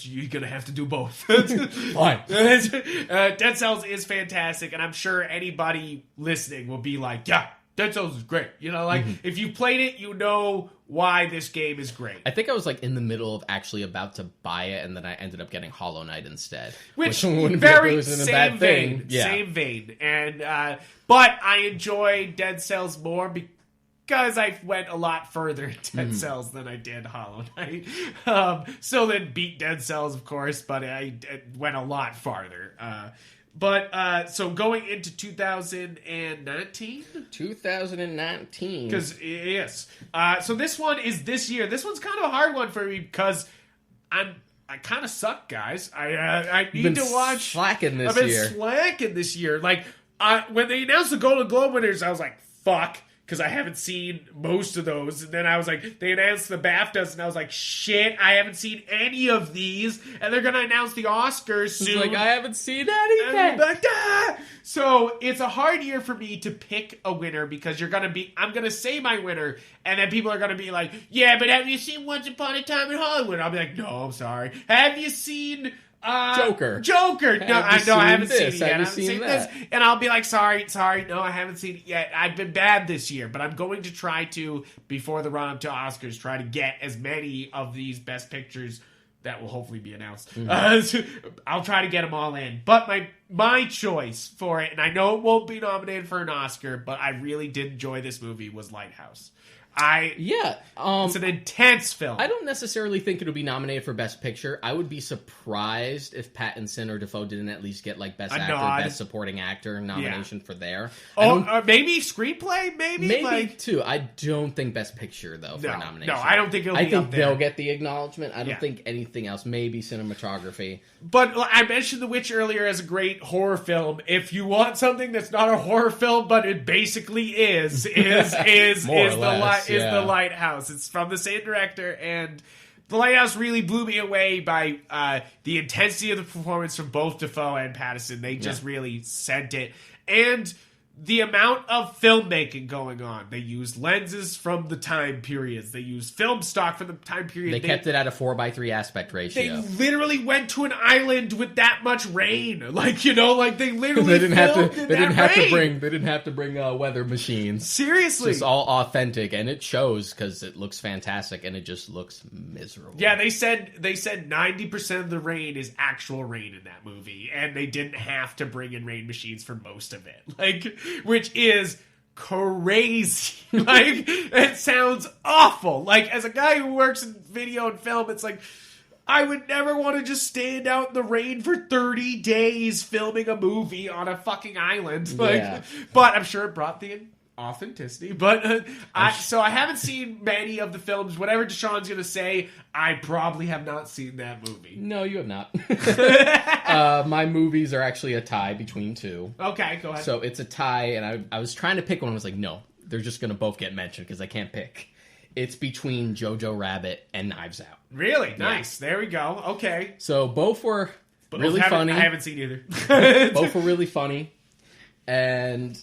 You're gonna have to do both. Fine. Dead Cells is fantastic, and I'm sure anybody listening will be like, yeah, Dead Cells is great. You know, like, if you played it, you know why this game is great. I think I was like in the middle of actually about to buy it, and then I ended up getting Hollow Knight instead. Which wouldn't very be a same bad vein, thing. Yeah. same vein. And but I enjoy Dead Cells more because I went a lot further in Dead Cells than I did Hollow Knight. Still didn't beat Dead Cells, of course, but I went a lot farther. So going into 2019? 2019. Because, yes. So this one is this year. This one's kind of a hard one for me because I kind of suck, guys. I need to watch... slacking this I've been year. slacking this year. Like, when they announced the Golden Globe winners, I was like, fuck. Because I haven't seen most of those. And then I was like, they announced the BAFTAs, and I was like, shit, I haven't seen any of these. And they're going to announce the Oscars soon. It's like, I haven't seen anything. And I'm like, ah! So it's a hard year for me to pick a winner because I'm going to say my winner, and then people are going to be like, yeah, but have you seen Once Upon a Time in Hollywood? I'll be like, no, I'm sorry. Have you seen... Joker. No, I haven't seen it yet. I haven't seen that? this. And I'll be like, sorry, no, I haven't seen it yet. I've been bad this year, but I'm going to try to, before the run up to Oscars, try to get as many of these Best Pictures that will hopefully be announced. I'll try to get them all in. But my choice for it, and I know it won't be nominated for an Oscar, but I really did enjoy this movie, was Lighthouse. It's an intense film. I don't necessarily think it'll be nominated for Best Picture. I would be surprised if Pattinson or Dafoe didn't at least get like Best Actor, nod. Best Supporting Actor nomination for there. Maybe screenplay, maybe too. I don't think Best Picture though for a nomination. No, I don't think it'll be I think up there. they'll get the acknowledgement. I don't think anything else. Maybe cinematography. But I mentioned The Witch earlier as a great horror film. If you want something that's not a horror film, but it basically is the Lighthouse. It's from the same director, and The Lighthouse really blew me away by the intensity of the performance from both Dafoe and Pattinson. They just really sent it. And the amount of filmmaking going on. They used lenses from the time periods. They used film stock from the time period. They kept it at a 4:3 aspect ratio. They literally went to an island with that much rain. They literally They didn't have to bring weather machines. Seriously. It's all authentic, and it shows because it looks fantastic, and it just looks miserable. Yeah, they said 90% of the rain is actual rain in that movie, and they didn't have to bring in rain machines for most of it. Which is crazy. It sounds awful. As a guy who works in video and film, it's like, I would never want to just stand out in the rain for 30 days filming a movie on a fucking island. Like, but I'm sure it brought the authenticity. But I haven't seen many of the films. Whatever Deshaun's going to say, I probably have not seen that movie. No, you have not. My movies are actually a tie between two. Okay, go ahead. So it's a tie, and I was trying to pick one. I was like, no, they're just going to both get mentioned because I can't pick. It's between Jojo Rabbit and Knives Out. Really? Nice. There we go. Okay. So both were really funny. I haven't seen either. Both were really funny. And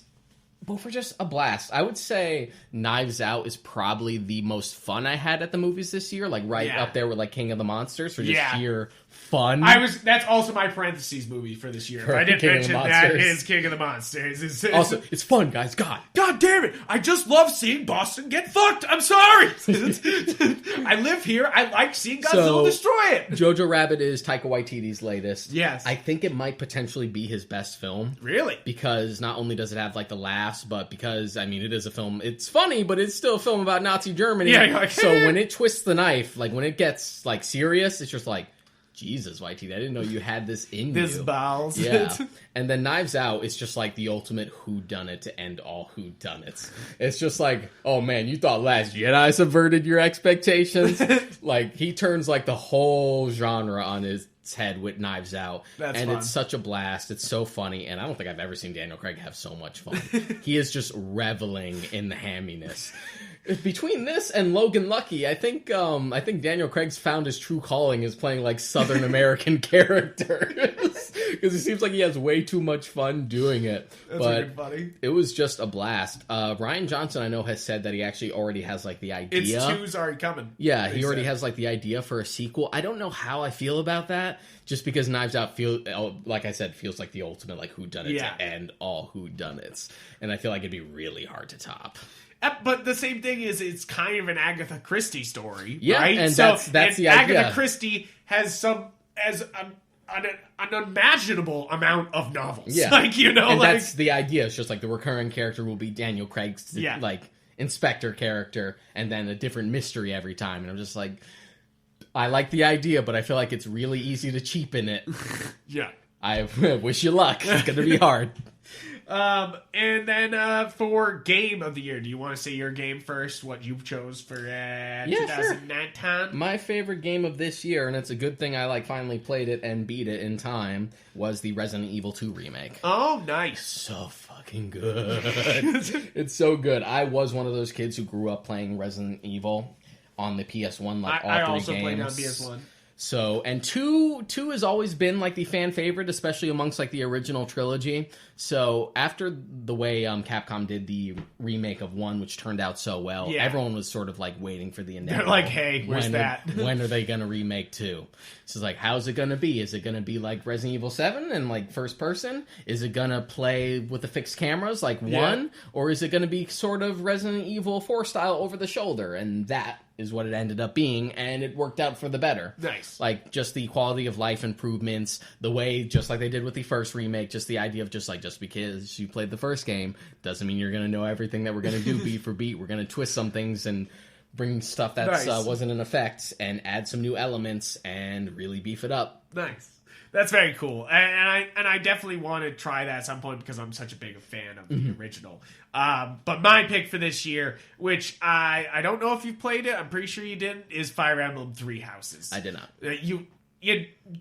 both were just a blast. I would say Knives Out is probably the most fun I had at the movies this year. Like up there with like King of the Monsters for just sheer fun. That's also my parentheses movie for this year. I didn't mention that is King of the Monsters. Also, it's fun, guys. God damn it! I just love seeing Boston get fucked. I'm sorry. I live here. I like seeing Godzilla destroy it. Jojo Rabbit is Taika Waititi's latest. Yes, I think it might potentially be his best film. Really? Because not only does it have like the laughs, but because it is a film. It's funny, but it's still a film about Nazi Germany. Yeah. So when it twists the knife, like when it gets like serious, it's just like, Jesus, YT, I didn't know you had this in this you. bowels. Yeah. And then Knives Out is just like the ultimate whodunit to end all whodunits. It's just like, oh man, you thought Last Jedi subverted your expectations? Like, he turns like the whole genre on his head with Knives Out. That's and fun. It's such a blast. It's so funny. And I don't think I've ever seen Daniel Craig have so much fun. He is just reveling in the hamminess. Between this and Logan Lucky, I think Daniel Craig's found his true calling is playing like Southern American characters because it seems like he has way too much fun doing it. That's funny. It was just a blast. Ryan Johnson, I know, has said that he actually already has like the idea. It's 2's already coming. Yeah, he already has like the idea for a sequel. I don't know how I feel about that. Just because Knives Out like I said, feels like the ultimate like whodunit to end all whodunits, and I feel like it'd be really hard to top. But the same thing is, it's kind of an Agatha Christie story, yeah, right? And that's the idea. Agatha Christie has an unimaginable amount of novels. Yeah, and that's the idea. It's just like the recurring character will be Daniel Craig's like inspector character, and then a different mystery every time. And I'm just like, I like the idea, but I feel like it's really easy to cheapen it. Yeah, I wish you luck. It's gonna be hard. And then for game of the year, do you want to say your game first? What you chose for 2019? Sure. My favorite game of this year, and it's a good thing I like finally played it and beat it in time, was the Resident Evil 2 remake. Oh, nice! So fucking good. It's so good. I was one of those kids who grew up playing Resident Evil on the PS1, like all 3 games. I also played on PS1. So, and two has always been like the fan favorite, especially amongst like the original trilogy. So after the way Capcom did the remake of 1, which turned out so well, everyone was sort of like waiting for the inevitable. They're like, hey, where's that? When are they going to remake 2? So it's like, how's it going to be? Is it going to be like Resident Evil 7 and like first person? Is it going to play with the fixed cameras like 1? Or is it going to be sort of Resident Evil 4 style over the shoulder? And that is what it ended up being, and it worked out for the better. Nice. Like, just the quality of life improvements, the way, just like they did with the first remake, just the idea of just because you played the first game, doesn't mean you're going to know everything that we're going to do beat for beat. We're going to twist some things and bring stuff that wasn't in effect, and add some new elements, and really beef it up. Nice. That's very cool, and I definitely want to try that at some point because I'm such a big fan of the original. But my pick for this year, which I don't know if you've played it, I'm pretty sure you didn't, is Fire Emblem Three Houses. I did not. You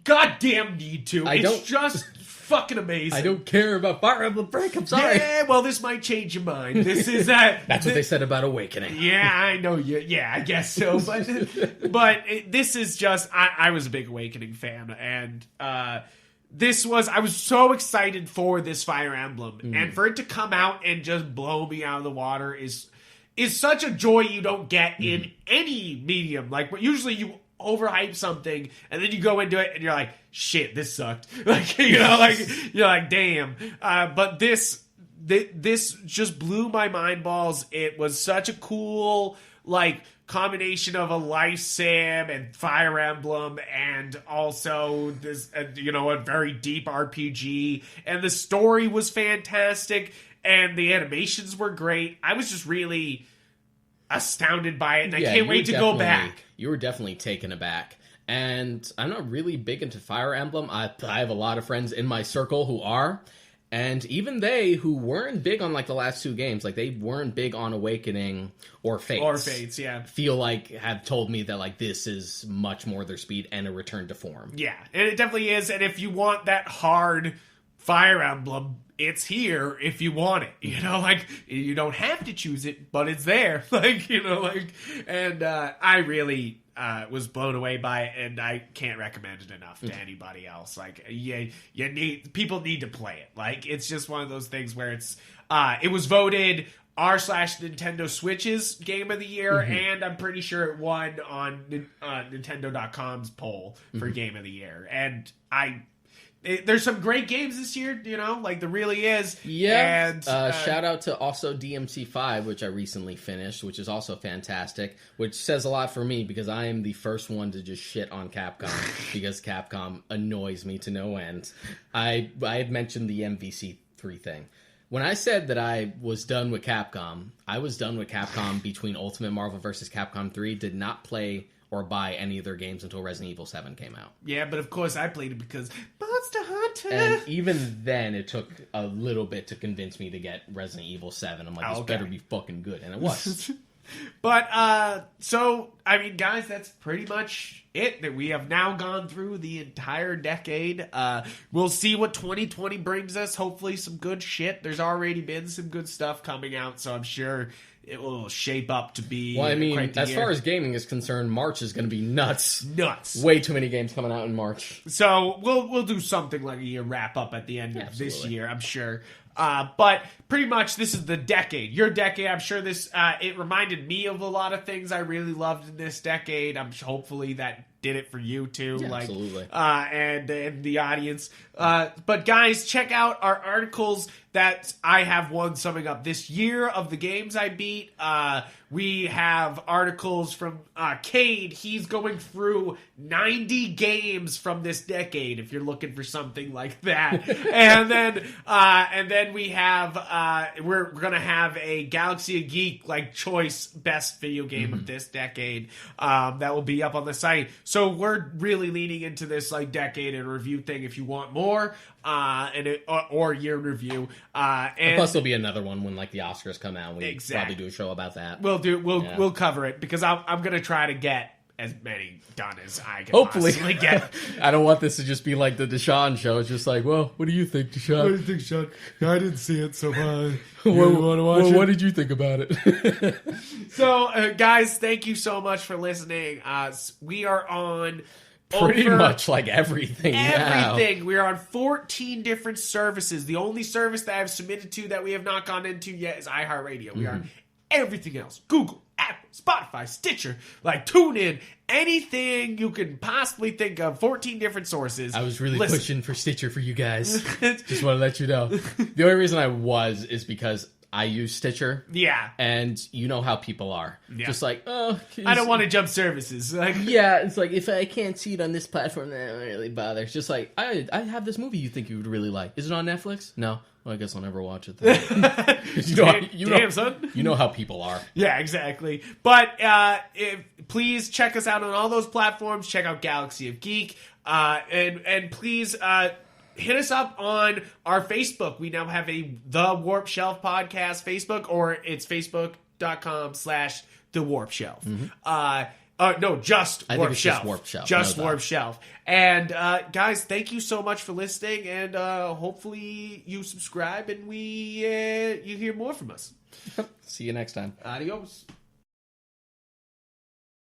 goddamn need to. It's just fucking amazing. I don't care about Fire Emblem Break. I'm sorry. Yeah, well, this might change your mind. This is That's what they said about Awakening. Yeah, I know you. Yeah, I guess so. But this is just. I was a big Awakening fan, and I was so excited for this Fire Emblem, and for it to come out and just blow me out of the water is such a joy you don't get in any medium. Like, usually you overhype something and then you go into it and you're like, shit, this sucked. Like, you're like, damn. But this just blew my mind balls. It was such a cool, like, combination of a life sim and Fire Emblem, and also this, a very deep RPG. And the story was fantastic, and the animations were great. I was just really astounded by it, and I can't wait to go back. You were definitely taken aback. And I'm not really big into Fire Emblem. I have a lot of friends in my circle who are. And even they who weren't big on like the last 2 games, like they weren't big on Awakening or Fates. Yeah. Feel like have told me that like this is much more their speed and a return to form. Yeah, and it definitely is. And if you want that hard Fire Emblem, it's here if you want it. You know, like you don't have to choose it, but it's there. Like, you know, like, and I really was blown away by it, and I can't recommend it enough to anybody else. Like, people need to play it. Like, it's just one of those things where it was voted r/Nintendo Switch's Game of the Year, and I'm pretty sure it won on Nintendo.com's poll for Game of the Year. And there's some great games this year, you know, like there really is. Yeah. And shout out to also DMC5, which I recently finished, which is also fantastic, which says a lot for me because I am the first one to just shit on Capcom because Capcom annoys me to no end. I had mentioned the MVC3 thing. When I said that I was done with Capcom, I was done with Capcom between Ultimate Marvel vs. Capcom 3, did not play or buy any of their games until Resident Evil 7 came out. Yeah, but of course I played it because Monster Hunter. And even then, it took a little bit to convince me to get Resident Evil 7. I'm like, this better be fucking good. And it was. But, so, I mean, guys, that's pretty much it. That we have now gone through the entire decade. We'll see what 2020 brings us. Hopefully some good shit. There's already been some good stuff coming out, so I'm sure it will shape up to be. Well, I mean, as far as gaming is concerned, March is going to be nuts. Way too many games coming out in March. So we'll do something like a year wrap up at the end of this year, I'm sure. But pretty much this is the decade. Your decade, I'm sure this, it reminded me of a lot of things I really loved in this decade. Hopefully that did it for you too. Yeah, like, absolutely. And the audience. But guys, check out our articles that I have one summing up this year of the games I beat. We have articles from Cade. He's going through 90 games from this decade, if you're looking for something like that. and then we have we're gonna have a Galaxy of Geek like choice best video game of this decade that will be up on the site. So we're really leaning into this like decade and review thing. If you want more, or year review, and plus there'll be another one when like the Oscars come out. We probably do a show about that. We'll cover it because I'm gonna try to get as many done as I can hopefully possibly get. I don't want this to just be like the Deshaun show. It's just like, well, what do you think, Deshaun? What do you think, Sean? I didn't see it, so you want to watch it? What did you think about it? So, guys, thank you so much for listening. We are on pretty much like everything. We are on 14 different services. The only service that I've submitted to that we have not gone into yet is iHeartRadio. We are on everything else. Google, Apple, Spotify, Stitcher, like TuneIn, anything you can possibly think of. 14 different sources. I was really pushing for Stitcher for you guys. Just want to let you know. The only reason I was is because I use Stitcher. Yeah. And you know how people are. Yeah. Just like, oh. I don't want to jump services. Like, yeah, it's like, if I can't see it on this platform, that don't really bother. It's just like, I have this movie you think you would really like. Is it on Netflix? No. Well, I guess I'll never watch it then. Son. You know how people are. Yeah, exactly. But please check us out on all those platforms. Check out Galaxy of Geek. And please hit us up on our Facebook. We now have The Warp Shelf Podcast Facebook, or it's facebook.com/The Warp Shelf. No, just Warp Shelf. Just Warp Shelf. Just Warp Shelf. And guys, thank you so much for listening, and hopefully you subscribe and you hear more from us. See you next time. Adios.